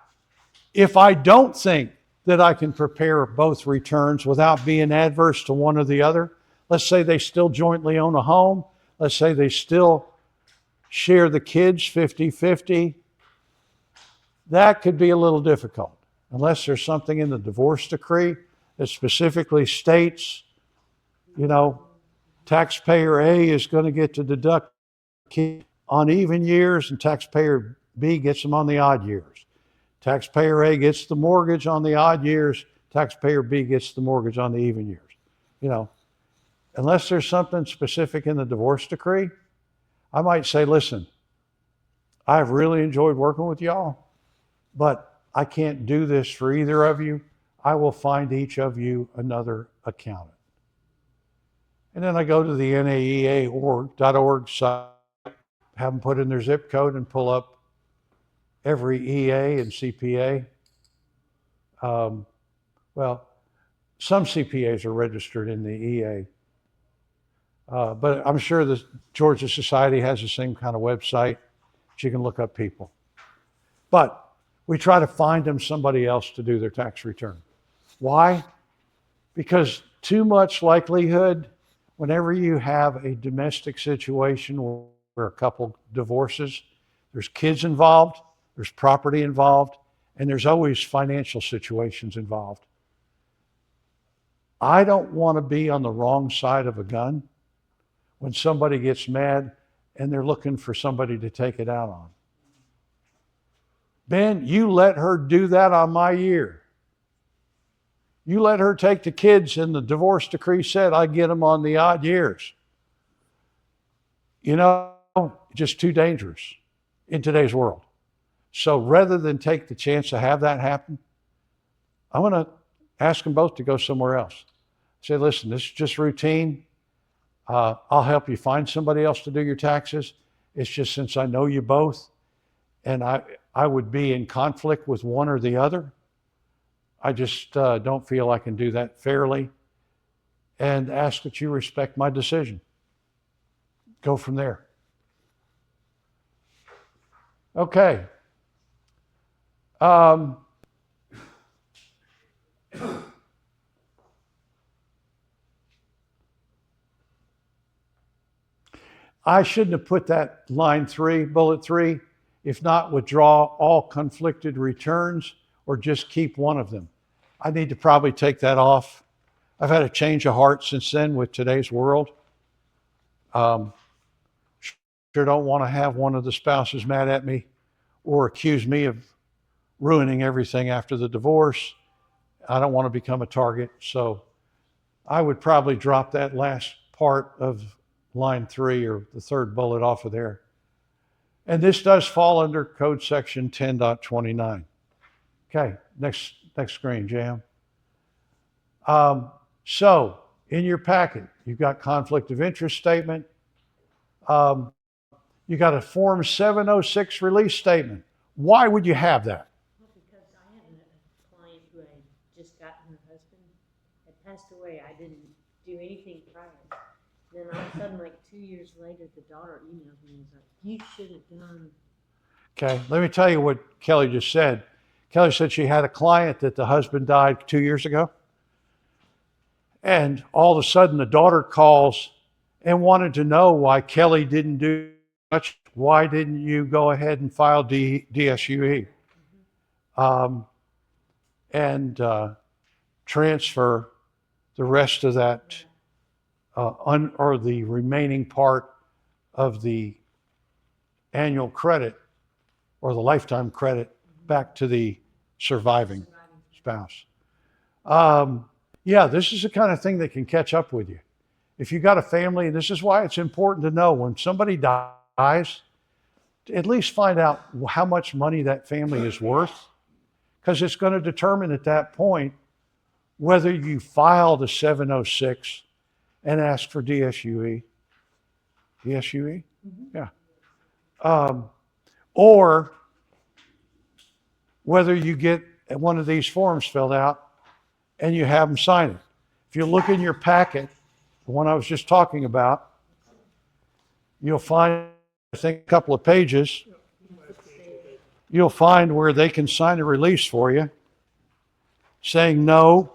if I don't think that I can prepare both returns without being adverse to one or the other, let's say they still jointly own a home, let's say they still share the kids 50-50, that could be a little difficult unless there's something in the divorce decree that specifically states, you know, taxpayer A is going to get to deduct on even years and taxpayer B gets them on the odd years. Taxpayer A gets the mortgage on the odd years, taxpayer B gets the mortgage on the even years. You know, unless there's something specific in the divorce decree, I might say, listen, I've really enjoyed working with y'all, but I can't do this for either of you. I will find each of you another accountant. And then I go to the NAEA.org site, have them put in their zip code and pull up every EA and CPA. Well, some CPAs are registered in the EA, but I'm sure the Georgia Society has the same kind of website. You can look up people. But we try to find them somebody else to do their tax return. Why? Because too much likelihood, whenever you have a domestic situation where a couple divorces, there's kids involved, there's property involved, and there's always financial situations involved. I don't want to be on the wrong side of a gun when somebody gets mad and they're looking for somebody to take it out on. Ben, you let her do that on my year. You let her take the kids, and the divorce decree said I get them on the odd years. You know, just too dangerous in today's world. So rather than take the chance to have that happen, I'm going to ask them both to go somewhere else. Say, listen, this is just routine. I'll help you find somebody else to do your taxes. It's just since I know you both, and I would be in conflict with one or the other, I just don't feel I can do that fairly, and ask that you respect my decision. Go from there. Okay. I shouldn't have put that line 3, bullet 3, if not withdraw all conflicted returns or just keep one of them. I need to probably take that off. I've had a change of heart since then with today's world. Sure don't want to have one of the spouses mad at me or accuse me of ruining everything after the divorce. I don't want to become a target. So I would probably drop that last part of line 3 or the third bullet off of there. And this does fall under code section 10.29. Okay, next screen, Jam. So in your packet, you've got conflict of interest statement. You got a Form 706 release statement. Why would you have that? Well, because I had a client who had just gotten her husband had passed away. I didn't do anything prior. Then all of a sudden, like 2 years later, the daughter emailed me and was like, you should have done. Okay, let me tell you what Kelly just said. Kelly said she had a client that the husband died 2 years ago. And all of a sudden, the daughter calls and wanted to know why Kelly didn't do much. Why didn't you go ahead and file DSUE and transfer the rest of that or the remaining part of the annual credit or the lifetime credit back to the surviving spouse. Yeah, this is the kind of thing that can catch up with you. If you got a family, and this is why it's important to know when somebody dies, to at least find out how much money that family is worth, because it's going to determine at that point whether you file the 706 and ask for DSUE. DSUE? Yeah. Or whether you get one of these forms filled out and you have them sign it. If you look in your packet, the one I was just talking about, you'll find, I think, a couple of pages. You'll find where they can sign a release for you saying, no,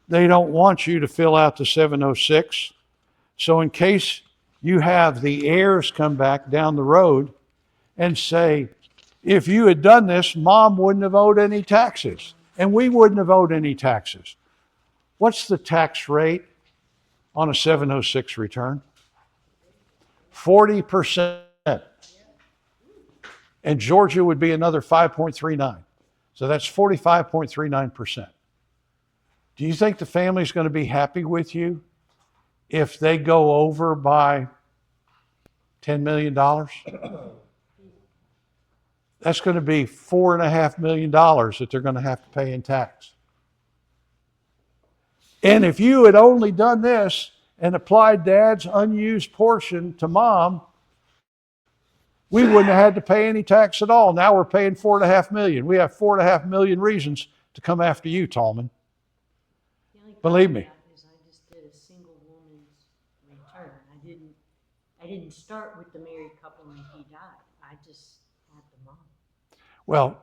they don't want you to fill out the 706. So in case you have the heirs come back down the road and say, if you had done this, mom wouldn't have owed any taxes, and we wouldn't have owed any taxes. What's the tax rate on a 706 return? 40%. And Georgia would be another 5.39. So that's 45.39%. Do you think the family's going to be happy with you if they go over by $10 million? That's going to be $4.5 million that they're going to have to pay in tax. And if you had only done this and applied dad's unused portion to mom, we wouldn't have had to pay any tax at all. Now we're paying $4.5 million. We have $4.5 million reasons to come after you, Tallman. Believe me. Is I just did a single woman's return. I didn't start with the married couple when he died. I just had the mom. Well,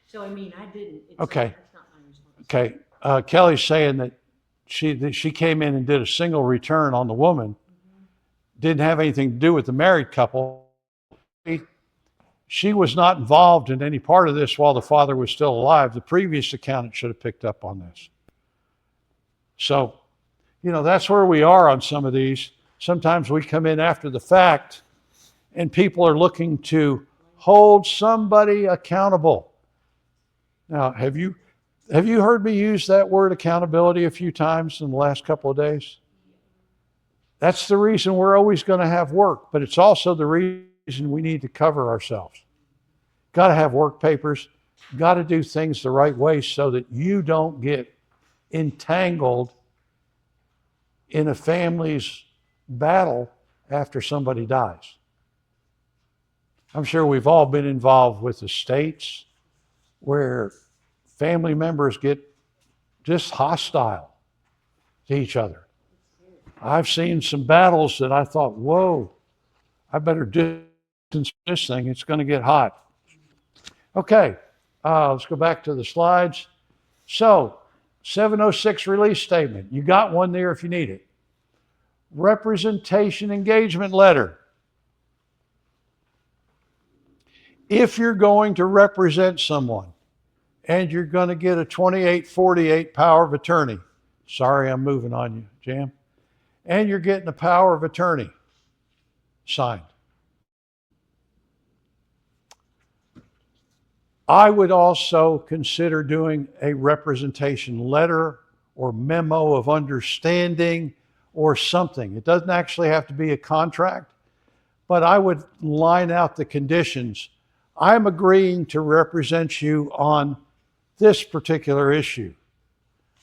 so I mean, I didn't. It's okay. That's not my responsibility. Okay. Kelly's saying that she came in and did a single return on the woman. Didn't have anything to do with the married couple. She was not involved in any part of this while the father was still alive. The previous accountant should have picked up on this. So, that's where we are on some of these. Sometimes we come in after the fact and people are looking to hold somebody accountable. Now, have you heard me use that word accountability a few times in the last couple of days? That's the reason we're always going to have work, but it's also the reason we need to cover ourselves. Got to have work papers, got to do things the right way so that you don't get entangled in a family's battle after somebody dies. I'm sure we've all been involved with estates where family members get just hostile to each other. I've seen some battles that I thought, whoa, I better distance this thing. It's going to get hot. Okay, let's go back to the slides. So, 706 release statement. You got one there if you need it. Representation engagement letter. If you're going to represent someone and you're going to get a 2848 power of attorney, sorry, I'm moving on you, Jam, and you're getting a power of attorney signed, I would also consider doing a representation letter or memo of understanding or something. It doesn't actually have to be a contract, but I would line out the conditions. I'm agreeing to represent you on this particular issue.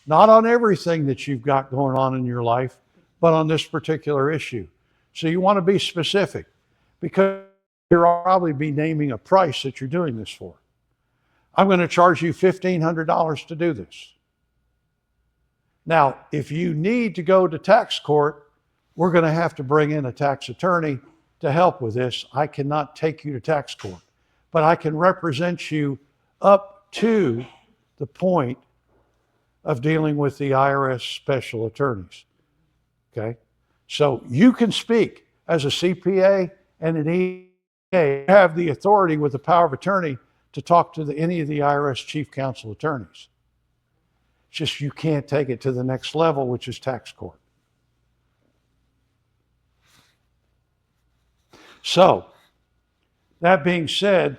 Not on everything that you've got going on in your life, but on this particular issue. So you want to be specific because you'll probably be naming a price that you're doing this for. I'm going to charge you $1,500 to do this. Now, if you need to go to tax court, we're going to have to bring in a tax attorney to help with this. I cannot take you to tax court, but I can represent you up to the point of dealing with the IRS special attorneys. Okay? So you can speak as a CPA and an EA. You have the authority with the power of attorney to talk to any of the IRS chief counsel attorneys. It's just you can't take it to the next level, which is tax court. So, that being said,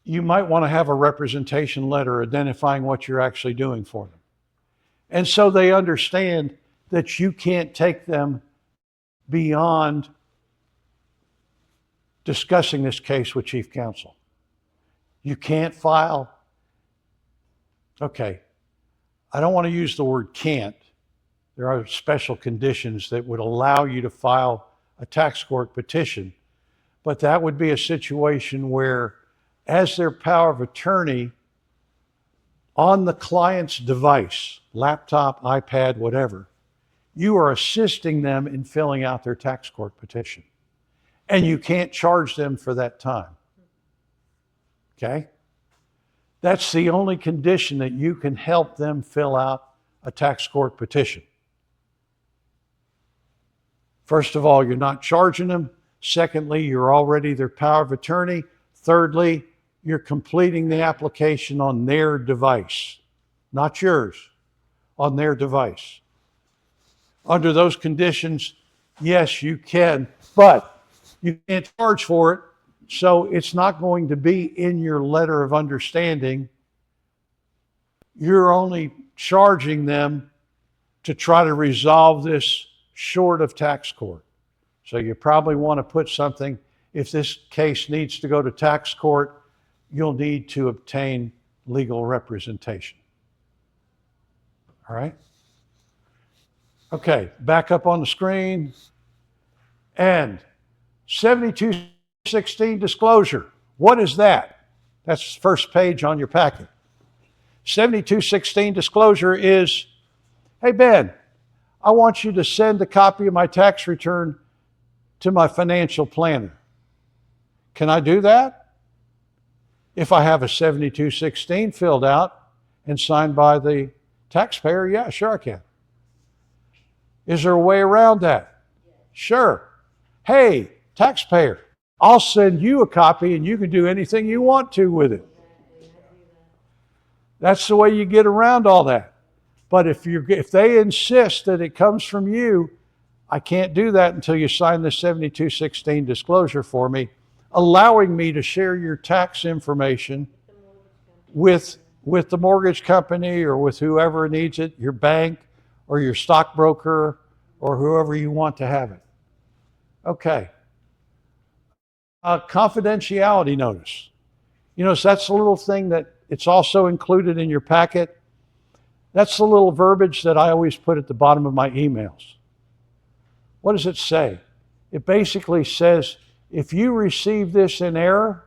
you might want to have a representation letter identifying what you're actually doing for them. And so they understand that you can't take them beyond discussing this case with chief counsel. You can't file, okay, I don't want to use the word can't. There are special conditions that would allow you to file a tax court petition, but that would be a situation where, as their power of attorney, on the client's device, laptop, iPad, whatever, you are assisting them in filling out their tax court petition. And you can't charge them for that time. Okay? That's the only condition that you can help them fill out a tax court petition. First of all, you're not charging them. Secondly, you're already their power of attorney. Thirdly, you're completing the application on their device, not yours, on their device. Under those conditions, yes, you can, but you can't charge for it, so it's not going to be in your letter of understanding. You're only charging them to try to resolve this short of tax court. So you probably want to put something, if this case needs to go to tax court, you'll need to obtain legal representation. All right? Okay, back up on the screen. And 7216 disclosure. What is that? That's the first page on your packet. 7216 disclosure is, hey Ben, I want you to send a copy of my tax return to my financial planner. Can I do that? If I have a 7216 filled out and signed by the taxpayer, yeah, sure I can. Is there a way around that? Sure. Hey, taxpayer, I'll send you a copy and you can do anything you want to with it. That's the way you get around all that. But if they insist that it comes from you, I can't do that until you sign the 7216 disclosure for me, allowing me to share your tax information with the mortgage company or with whoever needs it, your bank or your stockbroker or whoever you want to have it. Okay. Confidentiality notice. You know, so that's a little thing that it's also included in your packet. That's the little verbiage that I always put at the bottom of my emails. What does it say? It basically says, if you receive this in error,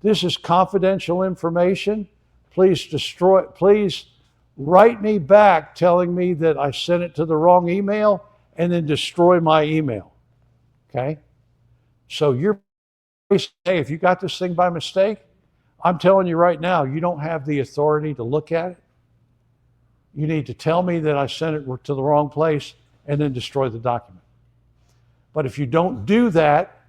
this is confidential information. Please write me back telling me that I sent it to the wrong email and then destroy my email. Okay? So you're saying, hey, if you got this thing by mistake, I'm telling you right now, you don't have the authority to look at it. You need to tell me that I sent it to the wrong place and then destroy the document. But if you don't do that,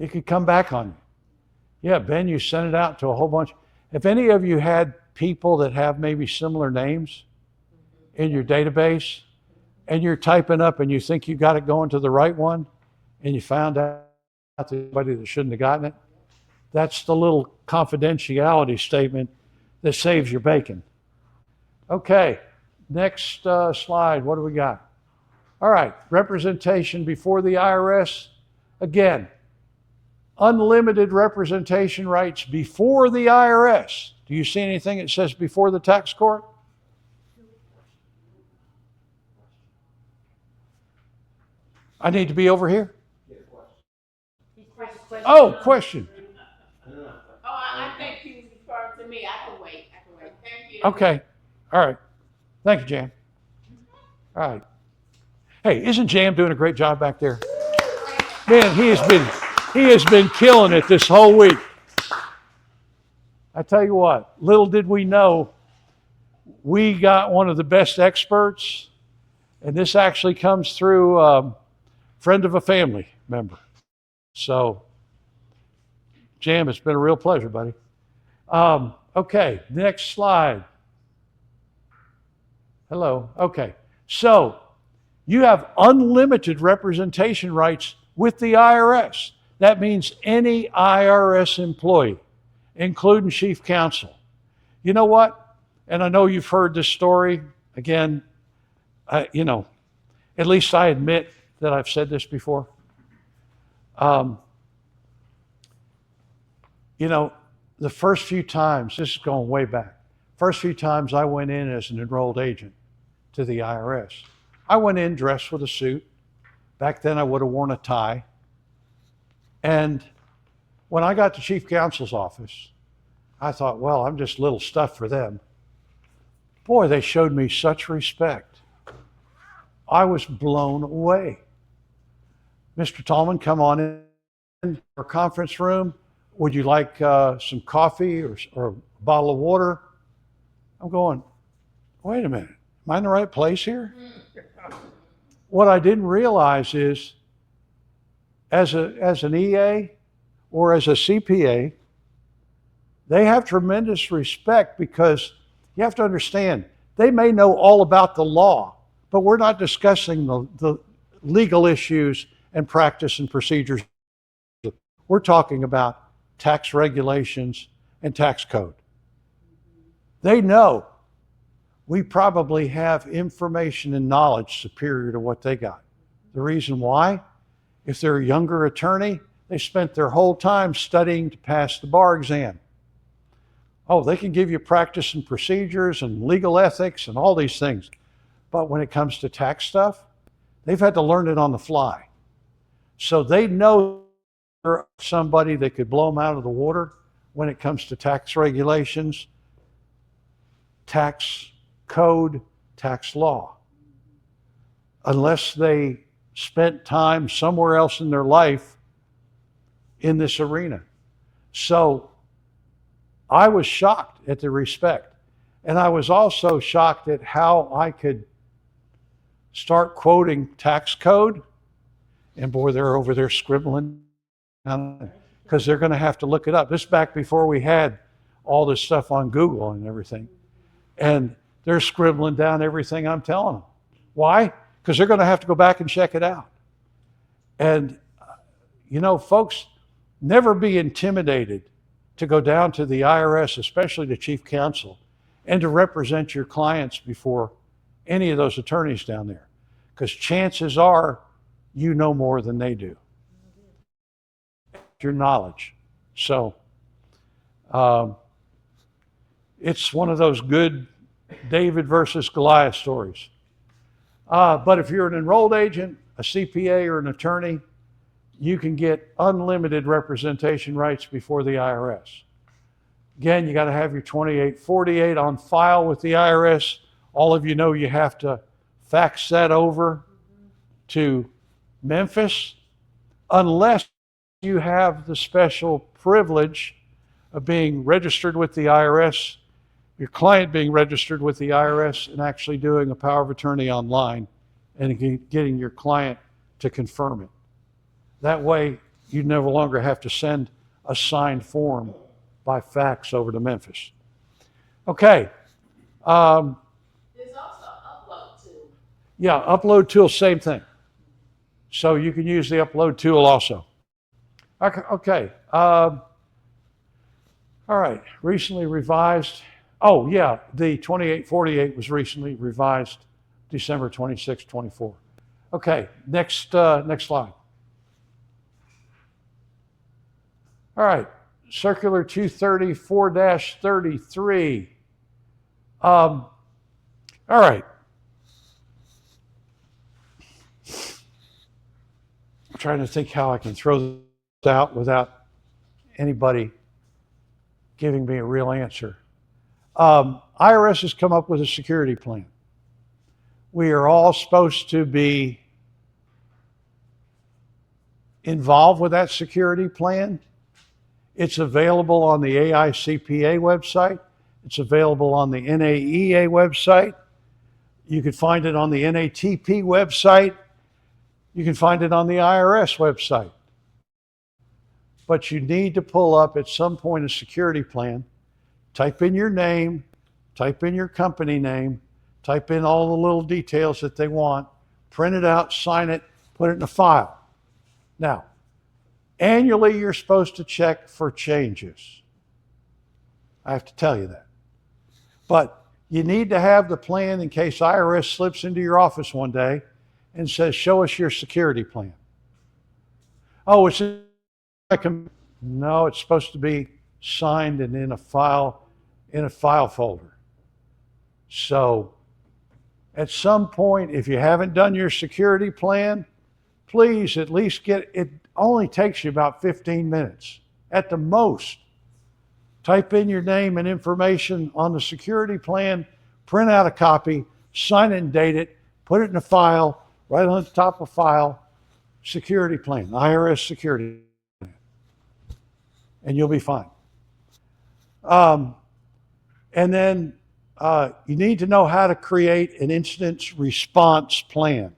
it could come back on you. Yeah, Ben, you sent it out to a whole bunch. If any of you had people that have maybe similar names in your database, and you're typing up and you think you got it going to the right one, and you found out that somebody that shouldn't have gotten it, that's the little confidentiality statement that saves your bacon. Okay, next slide. What do we got? All right, representation before the IRS. Again, unlimited representation rights before the IRS. Do you see anything that says before the tax court? I need to be over here? Oh, question. Oh, I think he was referring to me. I can wait. Thank you. Okay. All right. Thank you, Jam. All right. Hey, isn't Jam doing a great job back there? Man, he has been killing it this whole week. I tell you what, little did we know, we got one of the best experts, and this actually comes through friend of a family member. So, Jam, it's been a real pleasure, buddy. Okay, next slide. Hello. Okay, so you have unlimited representation rights with the IRS. That means any IRS employee, including chief counsel. You know what? And I know you've heard this story. Again, at least I admit that I've said this before. The first few times, this is going way back, first few times I went in as an enrolled agent to the IRS, I went in dressed with a suit. Back then I would have worn a tie. And when I got to chief counsel's office, I thought, well, I'm just little stuff for them. Boy, they showed me such respect. I was blown away. Mr. Tallman, come on in our conference room. Would you like some coffee or a bottle of water? I'm going, wait a minute, am I in the right place here? What I didn't realize is as an EA or as a CPA, they have tremendous respect because you have to understand, they may know all about the law, but we're not discussing the legal issues and practice and procedures. We're talking about tax regulations and tax code. They know we probably have information and knowledge superior to what they got. The reason why, if they're a younger attorney, they spent their whole time studying to pass the bar exam. Oh, they can give you practice and procedures and legal ethics and all these things. But when it comes to tax stuff, they've had to learn it on the fly. So they know somebody that could blow them out of the water when it comes to tax regulations, tax code, tax law. Unless they spent time somewhere else in their life in this arena. So I was shocked at the respect. And I was also shocked at how I could start quoting tax code. And boy, they're over there scribbling because they're going to have to look it up. This is back before we had all this stuff on Google and everything. And they're scribbling down everything I'm telling them. Why? Because they're going to have to go back and check it out. And, you know, folks, never be intimidated to go down to the IRS, especially the chief counsel, and to represent your clients before any of those attorneys down there. Because chances are you know more than they do. Your knowledge. So it's one of those good David versus Goliath stories. But if you're an enrolled agent, a CPA, or an attorney, you can get unlimited representation rights before the IRS. Again, you got to have your 2848 on file with the IRS. All of you know you have to fax that over to Memphis, unless you have the special privilege of being registered with the IRS, your client being registered with the IRS, and actually doing a power of attorney online and getting your client to confirm it. That way, you no longer have to send a signed form by fax over to Memphis. Okay. There's also upload tool. Yeah, upload tool, same thing. So you can use the upload tool also. Okay. All right. Recently revised. Oh, yeah. The 2848 was recently revised December 26, 24. Okay. Next slide. All right. Circular 234-33. All right. I'm trying to think how I can throw this out without anybody giving me a real answer. IRS has come up with a security plan. We are all supposed to be involved with that security plan. It's available on the AICPA website. It's available on the NAEA website. You can find it on the NATP website. You can find it on the IRS website. But you need to pull up at some point a security plan, type in your name, type in your company name, type in all the little details that they want, print it out, sign it, put it in a file. Now, annually, you're supposed to check for changes. I have to tell you that. But you need to have the plan in case IRS slips into your office one day and says, show us your security plan. Oh, it's no, it's supposed to be signed and in a file folder. So at some point, if you haven't done your security plan, please at least it only takes you about 15 minutes at the most. Type in your name and information on the security plan, print out a copy, sign it and date it, put it in a file, right on the top of file, security plan, IRS security plan, and you'll be fine. And then you need to know how to create an incident response plan.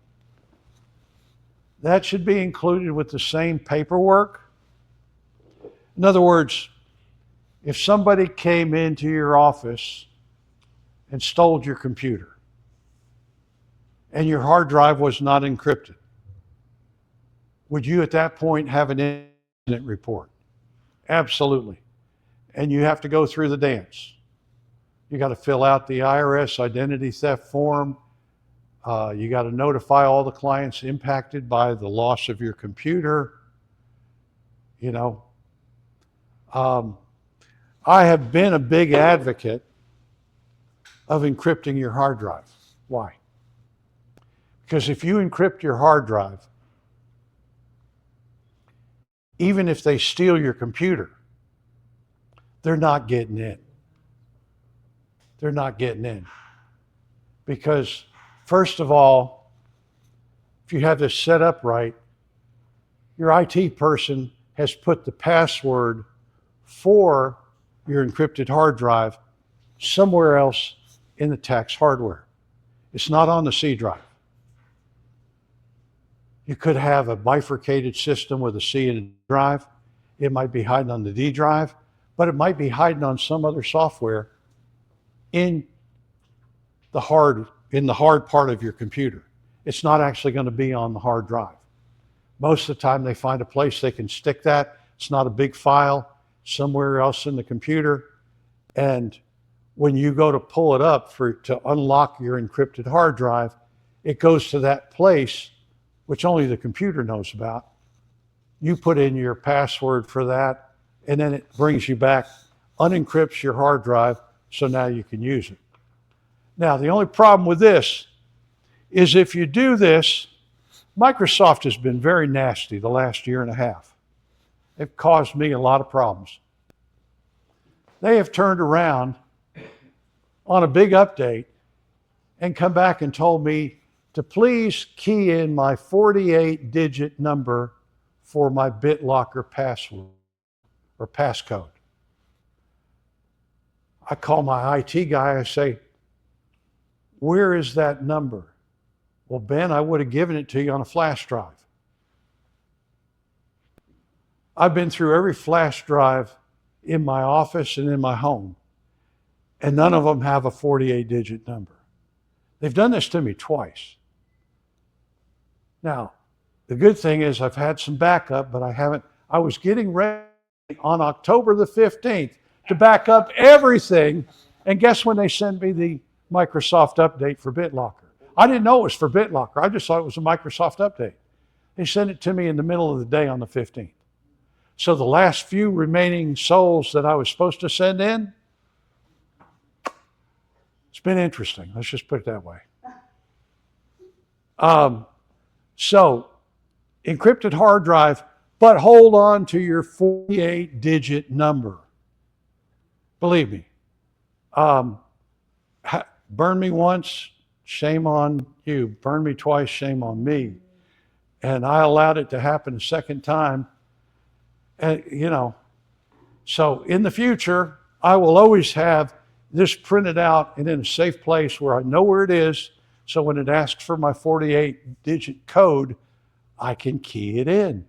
that should be included with the same paperwork. In other words, if somebody came into your office and stole your computer and your hard drive was not encrypted, would you at that point have an incident report? Absolutely. And you have to go through the dance. You got to fill out the IRS identity theft form. You got to notify all the clients impacted by the loss of your computer. You know, I have been a big advocate of encrypting your hard drive. Why? Because if you encrypt your hard drive, even if they steal your computer, they're not getting in. They're not getting in. Because, first of all, if you have this set up right, your IT person has put the password for your encrypted hard drive somewhere else in the tax hardware. It's not on the C drive. You could have a bifurcated system with a C and a drive. It might be hiding on the D drive, but it might be hiding on some other software in the hard part of your computer. It's not actually going to be on the hard drive. Most of the time they find a place they can stick that. It's not a big file, somewhere else in the computer. And when you go to pull it up to unlock your encrypted hard drive, it goes to that place, which only the computer knows about. You put in your password for that, and then it brings you back, unencrypts your hard drive, so now you can use it. Now, the only problem with this is if you do this, Microsoft has been very nasty the last year and a half. They've caused me a lot of problems. They have turned around on a big update and come back and told me to please key in my 48-digit number for my BitLocker password or passcode. I call my IT guy, I say, where is that number? Well, Ben, I would have given it to you on a flash drive. I've been through every flash drive in my office and in my home, and none of them have a 48-digit number. They've done this to me twice. Now, the good thing is I've had some backup, but I was getting ready on October the 15th to back up everything, and guess when they sent me the Microsoft update for BitLocker? I didn't know it was for BitLocker. I just thought it was a Microsoft update. They sent it to me in the middle of the day on the 15th. So the last few remaining souls that I was supposed to send in, it's been interesting. Let's just put it that way. So, encrypted hard drive, but hold on to your 48-digit number. Believe me. Burn me once, shame on you. Burn me twice, shame on me. And I allowed it to happen a second time. And, so in the future, I will always have this printed out and in a safe place where I know where it is. So when it asks for my 48-digit code, I can key it in.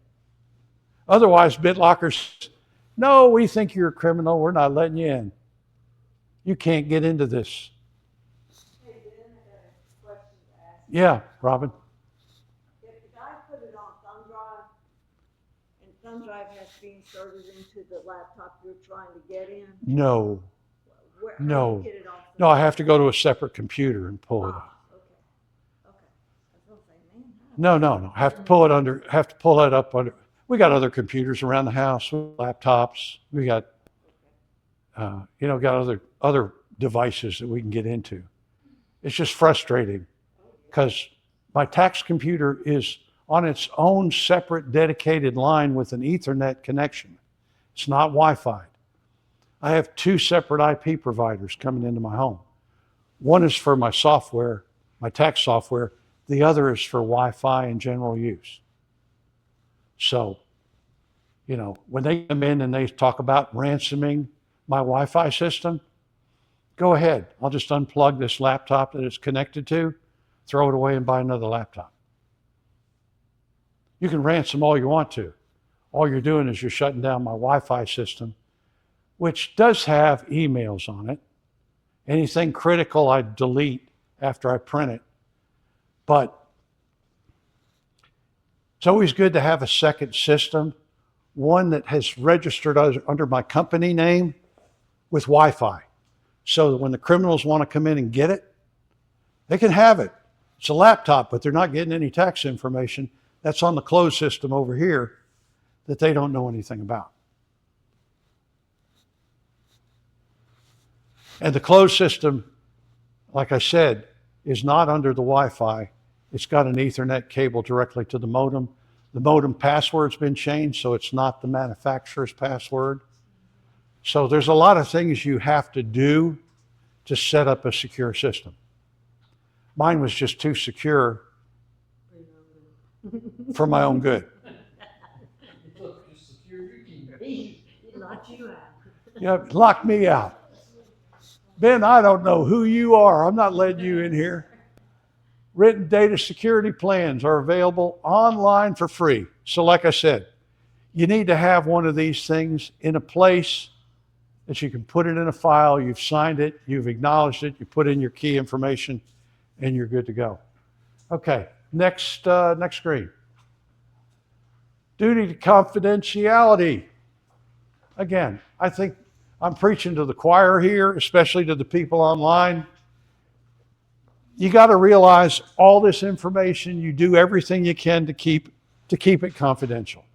Otherwise, BitLocker's, no, we think you're a criminal. We're not letting you in. You can't get into this. Hey, Ben, I got a question to ask. Yeah, Robin. If the guy put it on thumb drive, and thumb drive has to be inserted into the laptop you're trying to get in, No. how do No. you get it off? No, I have to go to a separate computer and pull it up. Okay. I was gonna say, man. No. I have to pull it up under. We got other computers around the house, laptops. We got, got other devices that we can get into. It's just frustrating because my tax computer is on its own separate dedicated line with an Ethernet connection. It's not Wi-Fi. I have two separate IP providers coming into my home. One is for my software, my tax software. The other is for Wi-Fi and general use. So, when they come in and they talk about ransoming my Wi-Fi system, go ahead. I'll just unplug this laptop that it's connected to, throw it away and buy another laptop. You can ransom all you want to. All you're doing is you're shutting down my Wi-Fi system, which does have emails on it. Anything critical I delete after I print it. But it's always good to have a second system, one that has registered under my company name with Wi-Fi, so that when the criminals want to come in and get it, they can have it. It's a laptop, but they're not getting any tax information. That's on the closed system over here that they don't know anything about. And the closed system, like I said, is not under the Wi-Fi. It's got an Ethernet cable directly to the modem. The modem password's been changed, so it's not the manufacturer's password. So there's a lot of things you have to do to set up a secure system. Mine was just too secure for my own good. Look, you secure your key. He locked you out. Yeah, lock me out. Ben, I don't know who you are. I'm not letting you in here. Written data security plans are available online for free. So like I said, you need to have one of these things in a place that you can put it in a file, you've signed it, you've acknowledged it, you put in your key information, and you're good to go. Okay, next screen. Duty to confidentiality. Again, I think I'm preaching to the choir here, especially to the people online. You got to realize all this information, you do everything you can to keep it confidential.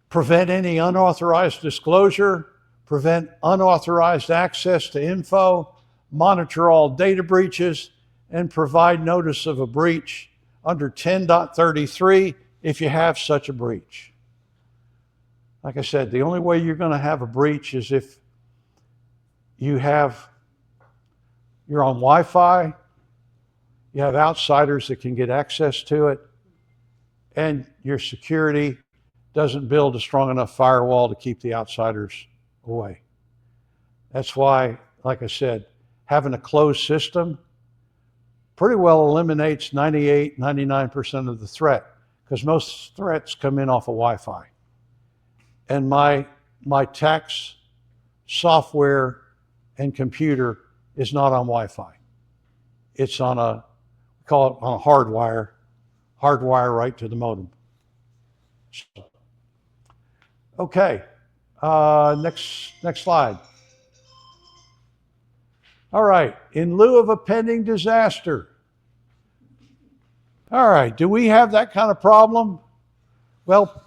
Prevent any unauthorized disclosure, prevent unauthorized access to info, monitor all data breaches, and provide notice of a breach under 10.33 if you have such a breach. Like I said, the only way you're going to have a breach is if you're on Wi-Fi, you have outsiders that can get access to it, and your security doesn't build a strong enough firewall to keep the outsiders away. That's why, like I said, having a closed system pretty well eliminates 98, 99% of the threat, because most threats come in off of Wi-Fi. And my tax software and computer is not on Wi-Fi. It's on we call it on a hardwire right to the modem. Okay, next slide. All right, in lieu of a pending disaster. All right, do we have that kind of problem? Well,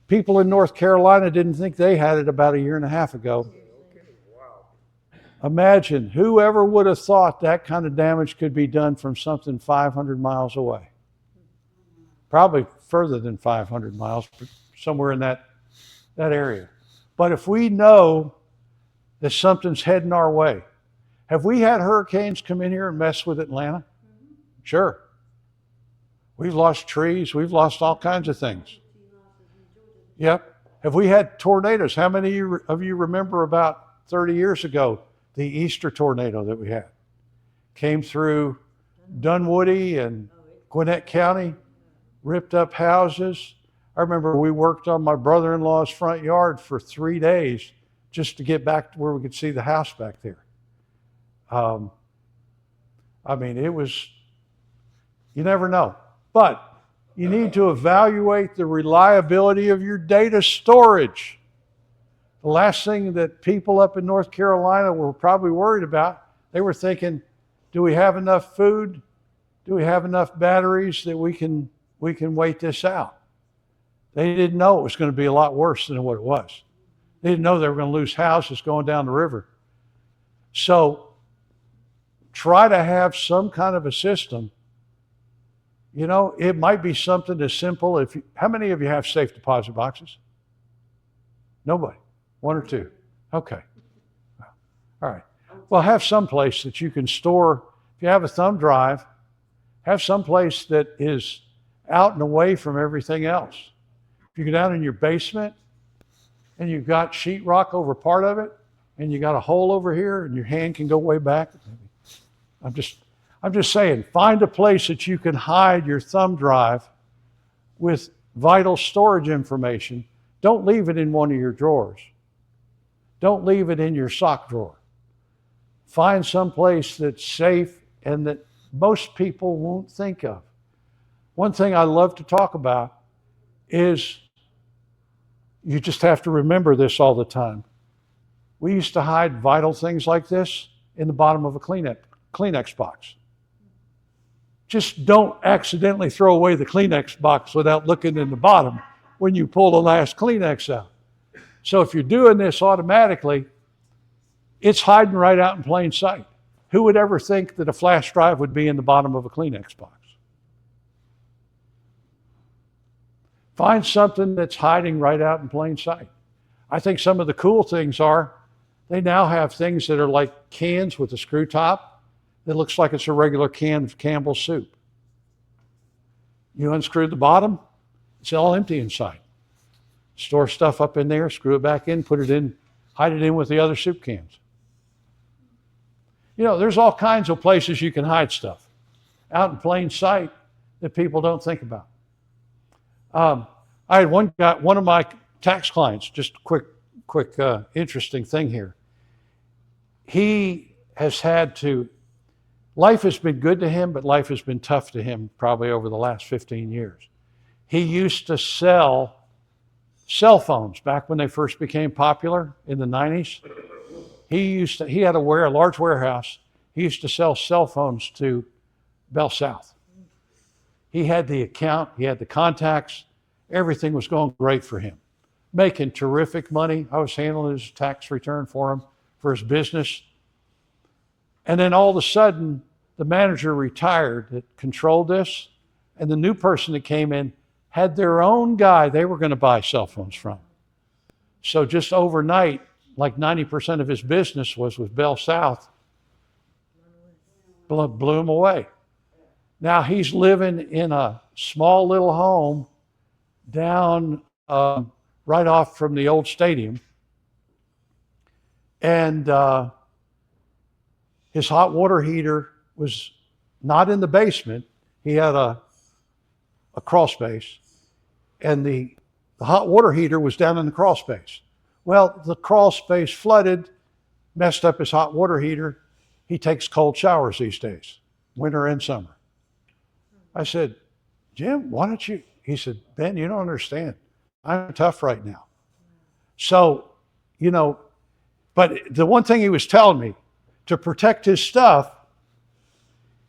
people in North Carolina didn't think they had it about 1.5 years ago. Imagine, whoever would have thought that kind of damage could be done from something 500 miles away? Probably further than 500 miles, but somewhere in that area. But if we know that something's heading our way, have we had hurricanes come in here and mess with Atlanta? Sure. We've lost trees, we've lost all kinds of things. Yep. Have we had tornadoes? How many of you remember about 30 years ago, the Easter tornado that we had? Came through Dunwoody and Gwinnett County, ripped up houses. I remember we worked on my brother-in-law's front yard for 3 days just to get back to where we could see the house back there. I mean, it was, you never know. But you need to evaluate the reliability of your data storage. The last thing that people up in North Carolina were probably worried about, they were thinking, do we have enough food? Do we have enough batteries that we can wait this out? They didn't know it was going to be a lot worse than what it was. They didn't know they were going to lose houses going down the river. So try to have some kind of a system. You know, it might be something as simple. How many of you have safe deposit boxes? Nobody. 1 or 2. Okay. All right. Well, have some place that you can store. If you have a thumb drive, have some place that is out and away from everything else. If you go down in your basement and you've got sheetrock over part of it and you got a hole over here and your hand can go way back. I'm just saying, find a place that you can hide your thumb drive with vital storage information. Don't leave it in one of your drawers. Don't leave it in your sock drawer. Find some place that's safe and that most people won't think of. One thing I love to talk about is you just have to remember this all the time. We used to hide vital things like this in the bottom of a Kleenex box. Just don't accidentally throw away the Kleenex box without looking in the bottom when you pull the last Kleenex out. So if you're doing this automatically, it's hiding right out in plain sight. Who would ever think that a flash drive would be in the bottom of a Kleenex box? Find something that's hiding right out in plain sight. I think some of the cool things are, they now have things that are like cans with a screw top that looks like it's a regular can of Campbell's soup. You unscrew the bottom, it's all empty inside. Store stuff up in there, screw it back in, put it in, hide it in with the other soup cans. You know, there's all kinds of places you can hide stuff out in plain sight that people don't think about. I had one of my tax clients, just a quick interesting thing here. He has had to, life has been good to him, but life has been tough to him probably over the last 15 years. He used to sell cell phones back when they first became popular in the 90s. He had a large warehouse. He used to sell cell phones to Bell South. He had the account, he had the contacts, everything was going great for him. Making terrific money. I was handling his tax return for him, for his business. And then all of a sudden, the manager retired that controlled this, and the new person that came in had their own guy they were going to buy cell phones from. So just overnight, like 90% of his business was with Bell South. Blew him away. Now he's living in a small little home down right off from the old stadium. And his hot water heater was not in the basement. He had a crawl space. And the hot water heater was down in the crawl space. Well, the crawl space flooded, messed up his hot water heater. He takes cold showers these days, winter and summer. I said, Jim, why don't you? He said, Ben, you don't understand. I'm tough right now. So, you know, but the one thing he was telling me, to protect his stuff,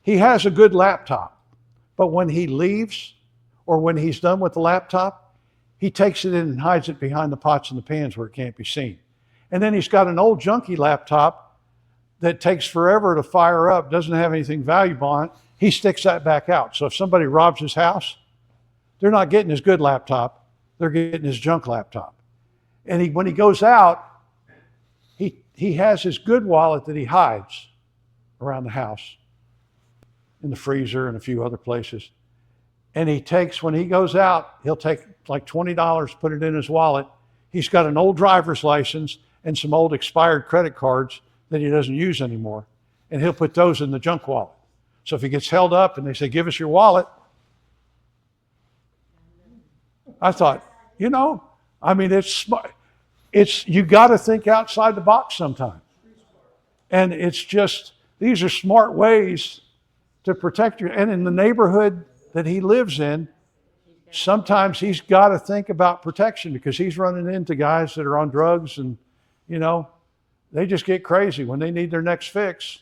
he has a good laptop. But when he leaves or when he's done with the laptop, he takes it in and hides it behind the pots and the pans where it can't be seen. And then he's got an old junky laptop that takes forever to fire up, doesn't have anything valuable on it. He sticks that back out. So if somebody robs his house, they're not getting his good laptop, they're getting his junk laptop. And when he goes out, he has his good wallet that he hides around the house, in the freezer and a few other places. And when he goes out, he'll take like $20, put it in his wallet. He's got an old driver's license and some old expired credit cards that he doesn't use anymore. And he'll put those in the junk wallet. So if he gets held up and they say, give us your wallet, I thought, you know, I mean, it's smart. You got to think outside the box sometimes. And it's just, these are smart ways to protect you. And in the neighborhood that he lives in, sometimes he's got to think about protection because he's running into guys that are on drugs and, you know, they just get crazy when they need their next fix.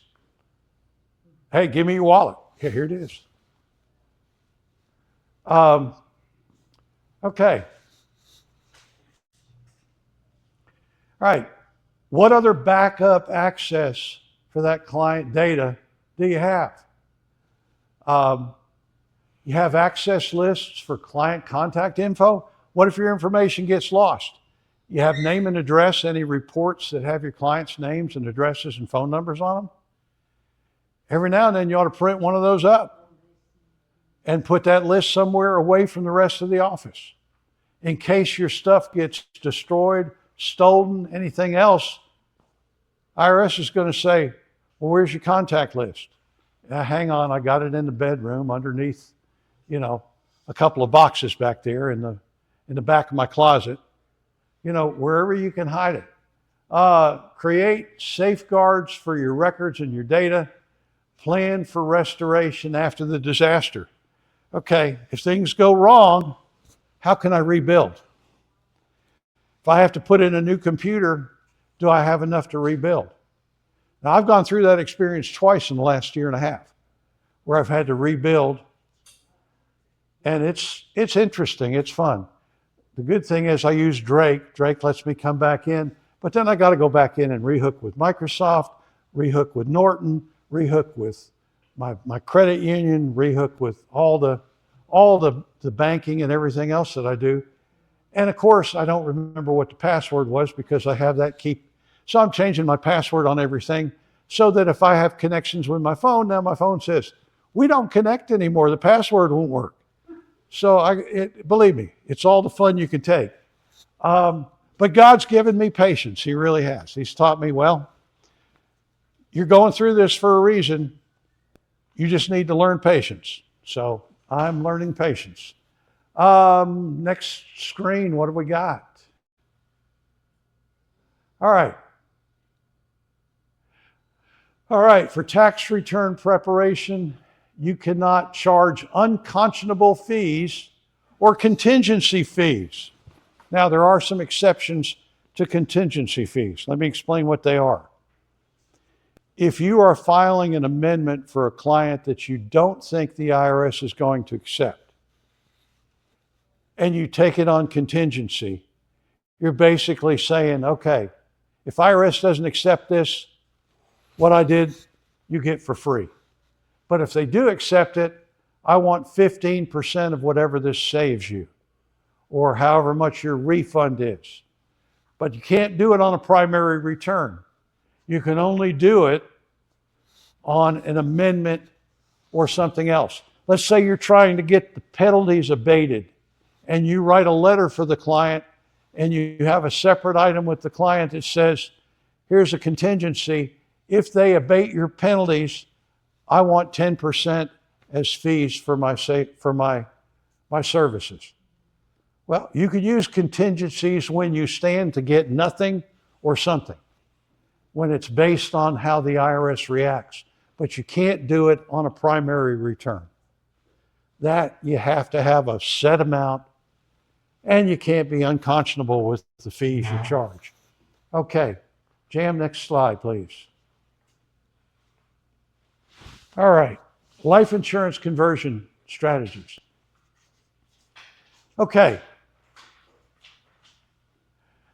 Hey, give me your wallet. Here it is. Okay. All right. What other backup access for that client data do you have? You have access lists for client contact info. What if your information gets lost? You have name and address, any reports that have your clients' names and addresses and phone numbers on them? Every now and then you ought to print one of those up and put that list somewhere away from the rest of the office. In case your stuff gets destroyed, stolen, anything else, IRS is going to say, well, where's your contact list? Hang on, I got it in the bedroom underneath, a couple of boxes back there in the back of my closet. Wherever you can hide it. Create safeguards for your records and your data. Plan for restoration after the disaster. Okay, if things go wrong, how can I rebuild? If I have to put in a new computer, do I have enough to rebuild? Now, I've gone through that experience twice in the last year and a half where I've had to rebuild, and it's interesting, it's fun. The good thing is I use Drake. Drake lets me come back in, but then I got to go back in and rehook with Microsoft, rehook with Norton, rehook with my credit union, rehook with all the banking and everything else that I do. And of course, I don't remember what the password was because I have that key. So I'm changing my password on everything so that if I have connections with my phone, now my phone says, we don't connect anymore. The password won't work. So believe me, it's all the fun you can take. But God's given me patience. He really has. He's taught me, well, you're going through this for a reason. You just need to learn patience. So I'm learning patience. Next screen, what do we got? All right. All right, for tax return preparation, you cannot charge unconscionable fees or contingency fees. Now, there are some exceptions to contingency fees. Let me explain what they are. If you are filing an amendment for a client that you don't think the IRS is going to accept, and you take it on contingency, you're basically saying, okay, if IRS doesn't accept this, what I did, you get for free. But if they do accept it, I want 15% of whatever this saves you, or however much your refund is. But you can't do it on a primary return. You can only do it on an amendment or something else. Let's say you're trying to get the penalties abated and you write a letter for the client and you have a separate item with the client that says, here's a contingency. If they abate your penalties, I want 10% as fees for my services. Well, you could use contingencies when you stand to get nothing or something, when it's based on how the IRS reacts. But you can't do it on a primary return. That you have to have a set amount, and you can't be unconscionable with the fees you charge. Okay, Jam, next slide, please. All right, life insurance conversion strategies. Okay,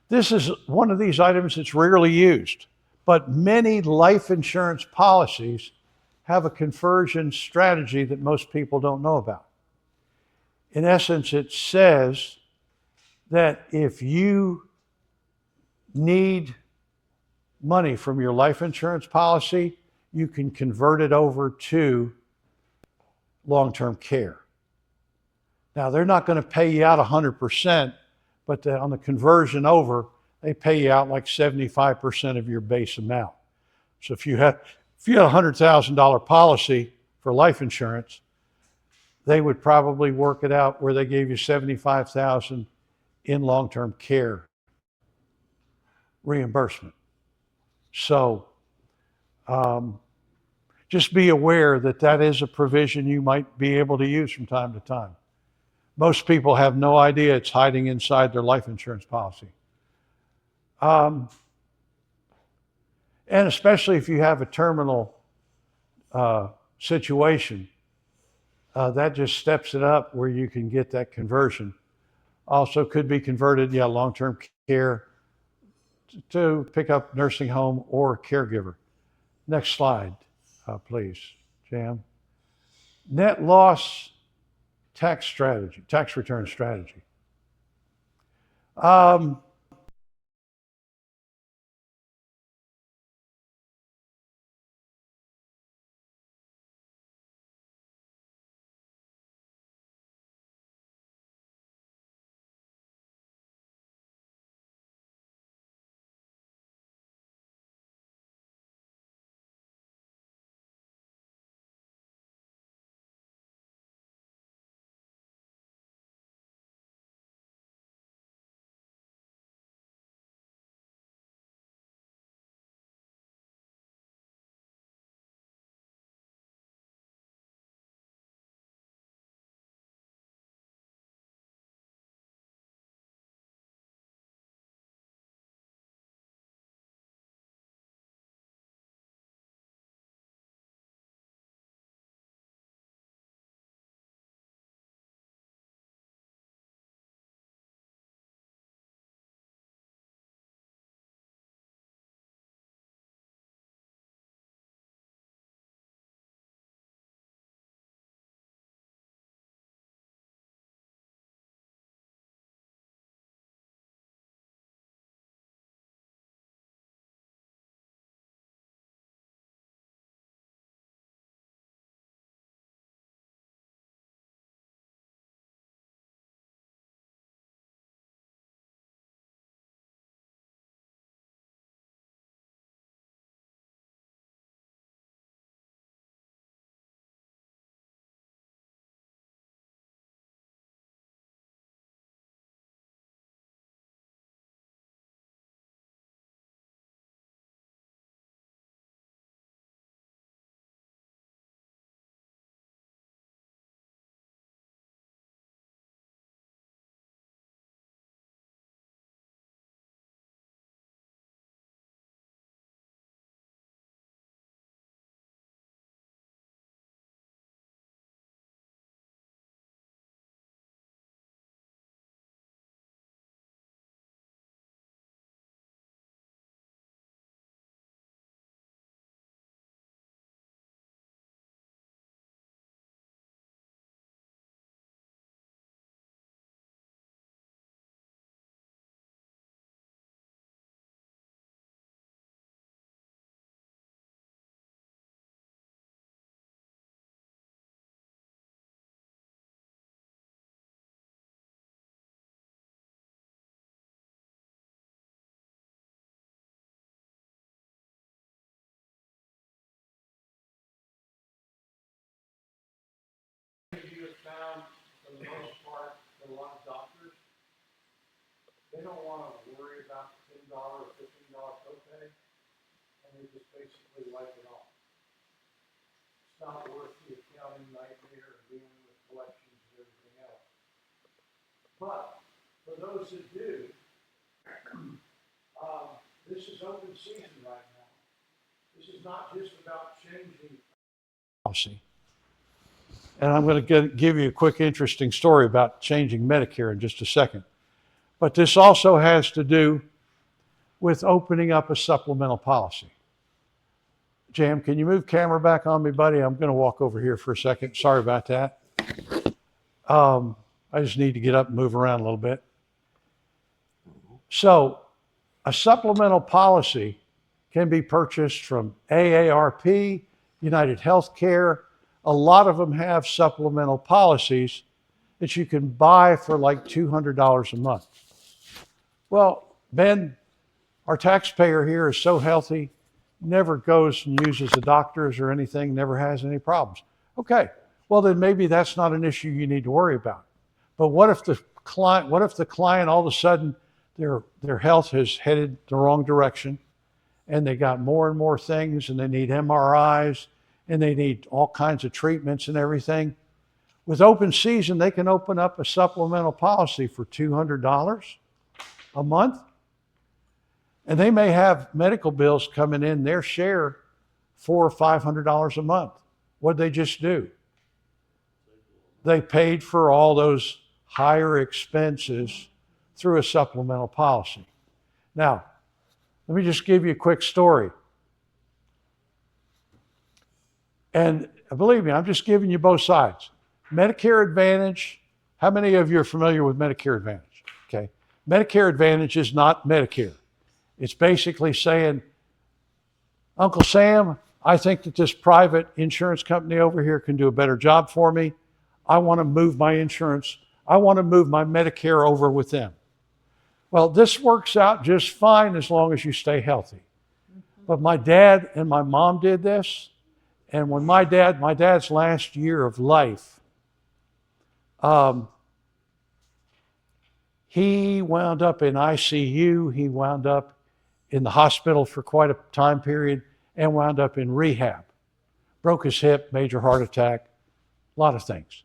this is one of these items that's rarely used, but many life insurance policies have a conversion strategy that most people don't know about. In essence, it says that if you need money from your life insurance policy, you can convert it over to long-term care. Now, they're not going to pay you out 100%, but on the conversion over, they pay you out like 75% of your base amount. So if you had a $100,000 policy for life insurance, they would probably work it out where they gave you $75,000 in long-term care reimbursement. So just be aware that that is a provision you might be able to use from time to time. Most people have no idea it's hiding inside their life insurance policy. And especially if you have a terminal situation, that just steps it up where you can get that conversion. Also could be converted, long-term care to pick up nursing home or caregiver. Next slide, please, Jam. Net loss tax return strategy. they don't want to worry about $10 or $15 copay, and they just basically wipe it off. It's not worth the accounting nightmare and dealing with collections and everything else. But for those that do, this is open season right now. This is not just about changing policy. And I'm going to give you a quick, interesting story about changing Medicare in just a second. But this also has to do with opening up a supplemental policy. Jam, can you move camera back on me, buddy? I'm going to walk over here for a second. Sorry about that. I just need to get up and move around a little bit. So, a supplemental policy can be purchased from AARP, United Healthcare. A lot of them have supplemental policies that you can buy for like $200 a month. Well, Ben, our taxpayer here is so healthy, never goes and uses the doctors or anything, never has any problems. Okay, well then maybe that's not an issue you need to worry about. But what if the client all of a sudden their health has headed the wrong direction, and they got more and more things, and they need MRIs, and they need all kinds of treatments and everything? With open season, they can open up a supplemental policy for $200 a month, and they may have medical bills coming in their share $400 or $500 a month. What'd they just do? They paid for all those higher expenses through a supplemental policy. Now, let me just give you a quick story. And believe me, I'm just giving you both sides. Medicare Advantage, how many of you are familiar with Medicare Advantage? Okay. Medicare Advantage is not Medicare. It's basically saying, Uncle Sam, I think that this private insurance company over here can do a better job for me. I want to move my insurance. I want to move my Medicare over with them. Well, this works out just fine as long as you stay healthy. But my dad and my mom did this. And when my dad's last year of life, he wound up in ICU. He wound up in the hospital for quite a time period and wound up in rehab. Broke his hip, major heart attack, a lot of things.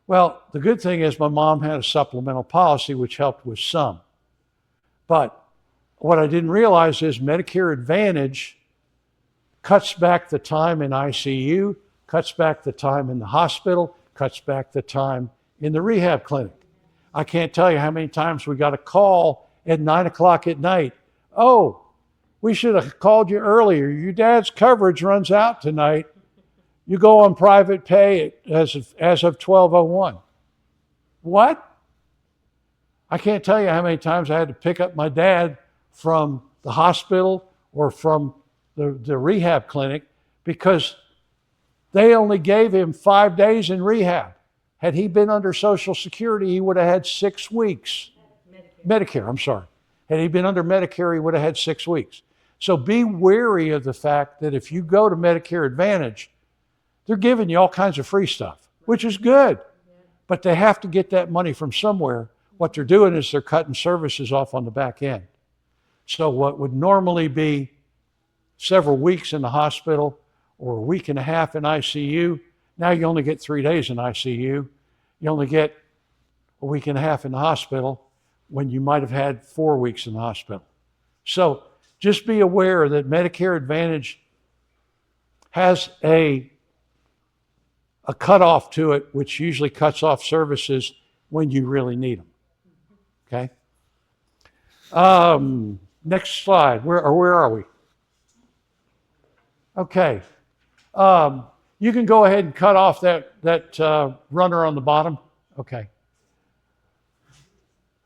Well, the good thing is my mom had a supplemental policy which helped with some. But what I didn't realize is Medicare Advantage cuts back the time in ICU, cuts back the time in the hospital, cuts back the time in the rehab clinic. I can't tell you how many times we got a call at 9 o'clock at night. Oh, we should have called you earlier. Your dad's coverage runs out tonight. You go on private pay as of 12:01. What? I can't tell you how many times I had to pick up my dad from the hospital or from the rehab clinic because they only gave him 5 days in rehab. Had he been under Social Security, he would have had 6 weeks. Medicare, I'm sorry. Had he been under Medicare, he would have had 6 weeks. So be wary of the fact that if you go to Medicare Advantage, they're giving you all kinds of free stuff, which is good. But they have to get that money from somewhere. What they're doing is they're cutting services off on the back end. So what would normally be several weeks in the hospital or a week and a half in ICU, now you only get 3 days in ICU. You only get a week and a half in the hospital when you might have had 4 weeks in the hospital. So just be aware that Medicare Advantage has a cutoff to it, which usually cuts off services when you really need them. Okay? Next slide. Where are we? Okay. You can go ahead and cut off that runner on the bottom. Okay.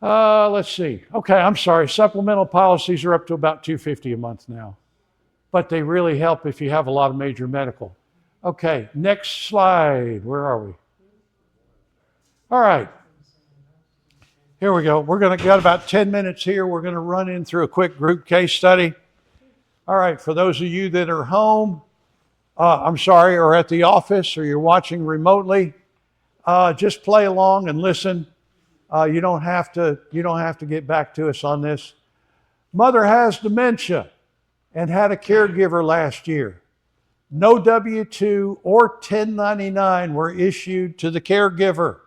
Let's see. Okay, I'm sorry. Supplemental policies are up to about $250 a month now, but they really help if you have a lot of major medical. Okay, next slide. Where are we? All right. Here we go. We're going to got about 10 minutes here. We're going to run in through a quick group case study. All right, for those of you that are home, or at the office, or you're watching remotely, just play along and listen. You don't have to get back to us on this. Mother has dementia and had a caregiver last year. No W-2 or 1099 were issued to the caregiver.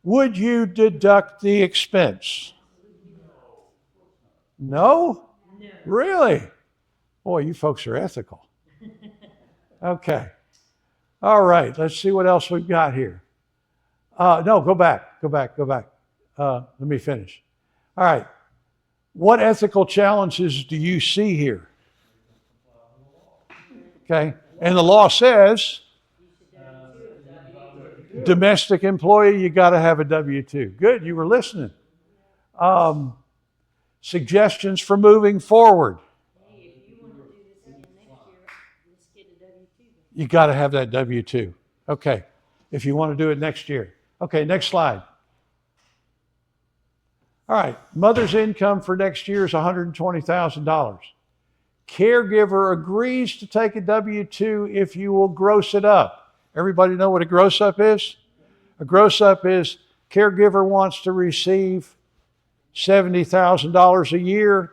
Would you deduct the expense? No? No. Really? Boy, you folks are ethical. Okay. All right, let's see what else we've got here. No, go back. Let me finish. All right. What ethical challenges do you see here? Okay. And the law says domestic employee, you got to have a W-2. Good, you were listening. Suggestions for moving forward. Hey, if you want to do this again next year, let's get a W-2. You got to have that W-2. Okay. If you want to do it next year. Okay, next slide. All right, mother's income for next year is $120,000. Caregiver agrees to take a W-2 if you will gross it up. Everybody know what a gross up is? A gross up is caregiver wants to receive $70,000 a year.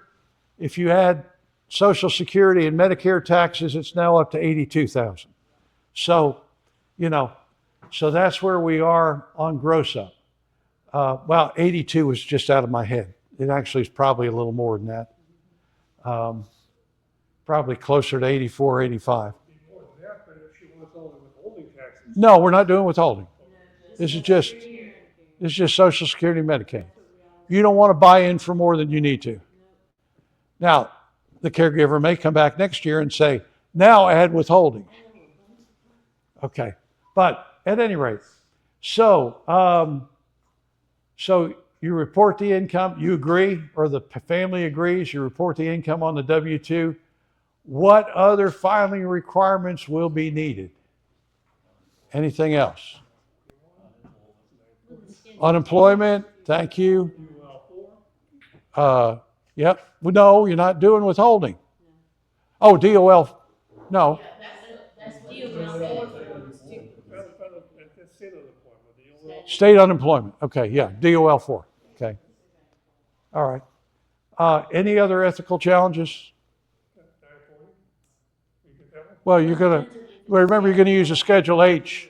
If you add Social Security and Medicare taxes, it's now up to $82,000. So, so that's where we are on gross up. Well, 82 was just out of my head. It actually is probably a little more than that. Probably closer to 84, 85. No, we're not doing withholding. This is just Social Security and Medicaid. You don't want to buy in for more than you need to. Now, the caregiver may come back next year and say, now add withholding. Okay, but at any rate, so you report the income, you agree, or the family agrees, you report the income on the W-2. What other filing requirements will be needed? Anything else? Unemployment, thank you. Yep. Well, no, you're not doing withholding. Oh, DOL, no. State unemployment. Okay, yeah, DOL 4. Okay. All right. Any other ethical challenges? Well, remember you're going to use a Schedule H.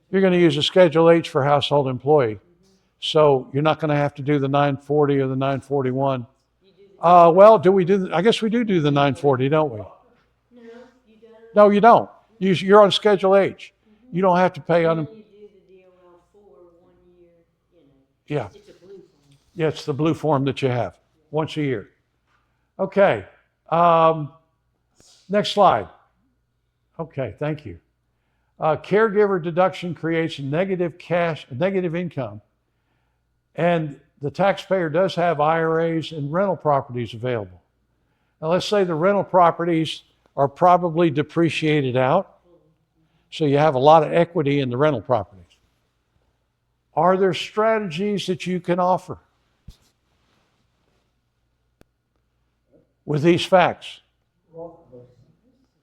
You're going to use a Schedule H for household employee. So you're not going to have to do the 940 or the 941. Well, I guess we do the 940, don't we? No, you don't. No, you don't. You're on Schedule H. You don't have to pay You do the DOL for 1 year, Yeah. It's a blue form. Yeah, it's the blue form that you have once a year. Okay. Next slide. Okay, thank you. Caregiver deduction creates negative income, and the taxpayer does have IRAs and rental properties available. Now, let's say the rental properties are probably depreciated out, so you have a lot of equity in the rental properties. Are there strategies that you can offer with these facts?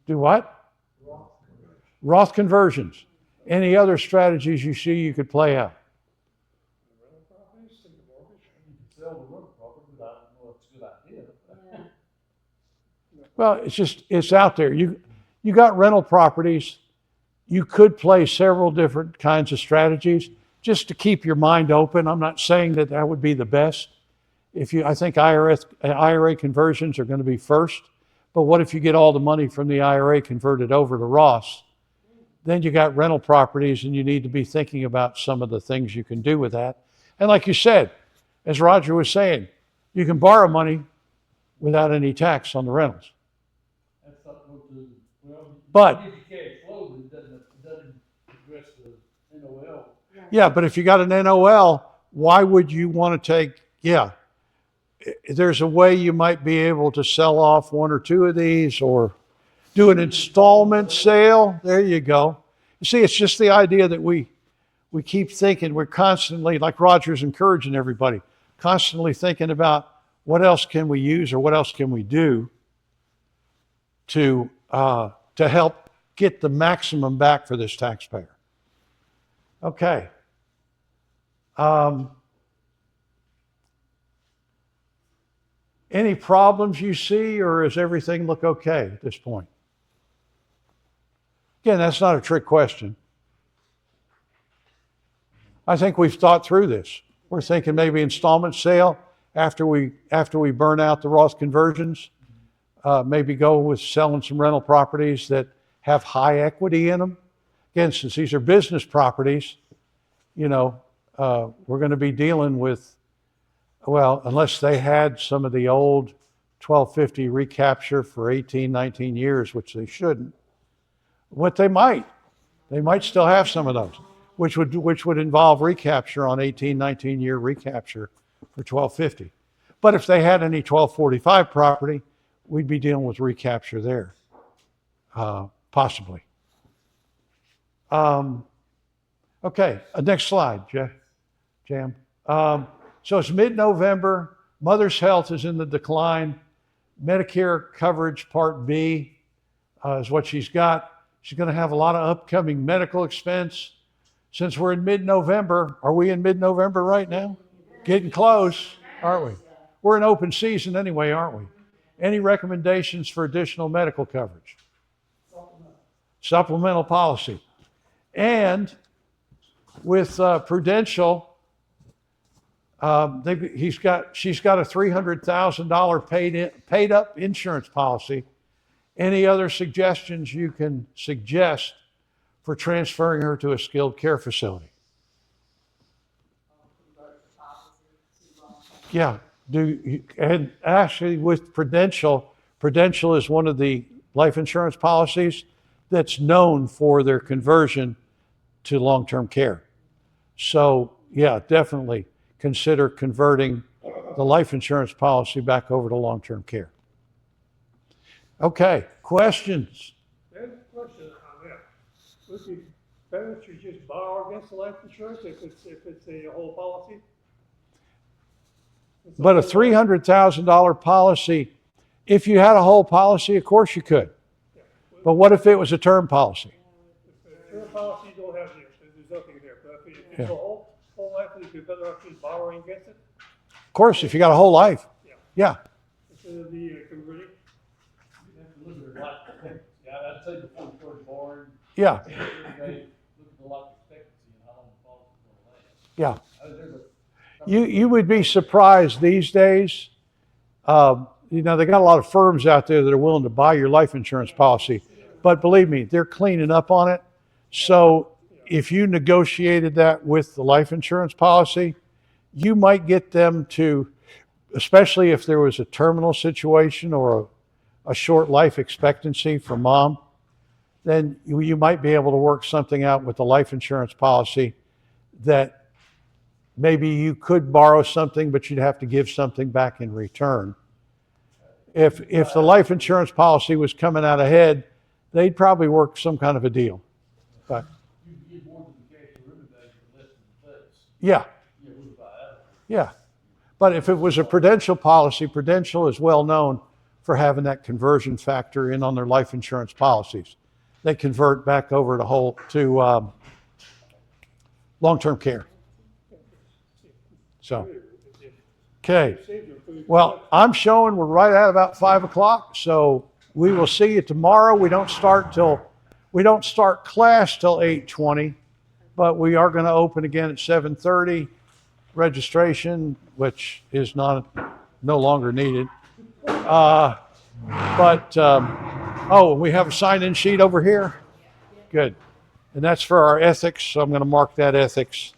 Do what? Roth conversions. Any other strategies you see you could play out? Well, it's out there. You got rental properties. You could play several different kinds of strategies just to keep your mind open. I'm not saying that would be the best. I think IRA conversions are going to be first. But what if you get all the money from the IRA converted over to Roths? Then you got rental properties, and you need to be thinking about some of the things you can do with that. And like you said, as Roger was saying, you can borrow money without any tax on the rentals. But yeah, but if you got an NOL, why would you want to take? Yeah, there's a way you might be able to sell off one or two of these, or do an installment sale. There you go. You see, it's just the idea that we keep thinking. We're constantly, like Roger's encouraging everybody, constantly thinking about what else can we use or what else can we do to help get the maximum back for this taxpayer. Okay. Any problems you see, or does everything look okay at this point? Again, that's not a trick question. I think we've thought through this. We're thinking maybe installment sale after we burn out the Roth conversions. Maybe go with selling some rental properties that have high equity in them. Again, since these are business properties, we're going to be dealing with, well, unless they had some of the old 1250 recapture for 18, 19 years, which they shouldn't. What they might still have some of those, which would involve recapture on 18, 19 year recapture for 1250. But if they had any 1245 property, we'd be dealing with recapture there, possibly. Okay, next slide, Jam. So it's mid-November. Mother's health is in the decline. Medicare coverage Part B is what she's got. She's going to have a lot of upcoming medical expense. Since we're in mid-November, are we in mid-November right now? Getting close, aren't we? We're in open season anyway, aren't we? Any recommendations for additional medical coverage? Supplemental policy. And with Prudential, she's got a $300,000 paid up insurance policy. Any other suggestions you can suggest for transferring her to a skilled care facility? Yeah, and actually with Prudential is one of the life insurance policies that's known for their conversion to long-term care. So yeah, definitely consider converting the life insurance policy back over to long-term care. Okay, questions? There's a question on that. Would it be better to just borrow against the life insurance if it's a whole policy? But a $300,000 policy, if you had a whole policy, of course you could. But what if it was a term policy? If term policy, you don't have this, there's nothing there. But if it's a whole life, you'd be better off just borrowing against it? Of course, if you got a whole life. Yeah. Instead of the converting? You have to look at life expectancy. I'd say before you start borrowing. Yeah. Look at the life expectancy and how long the policy is Yeah. going to last. You would be surprised these days. They got a lot of firms out there that are willing to buy your life insurance policy. But believe me, they're cleaning up on it. So if you negotiated that with the life insurance policy, you might get them to, especially if there was a terminal situation or a short life expectancy for mom, then you might be able to work something out with the life insurance policy that maybe you could borrow something, but you'd have to give something back in return. If the life insurance policy was coming out ahead, they'd probably work some kind of a deal. But You get more than the cash surrender value for less than the face. yeah, yeah. But if it was a Prudential policy, Prudential is well known for having that conversion factor in on their life insurance policies. They convert back over to long-term care. So, okay. Well, I'm showing we're right at about 5 o'clock, so we will see you tomorrow. We don't start class till 8:20, but we are going to open again at 7:30. Registration, which is no longer needed. We have a sign-in sheet over here. Good, and that's for our ethics. So I'm going to mark that ethics.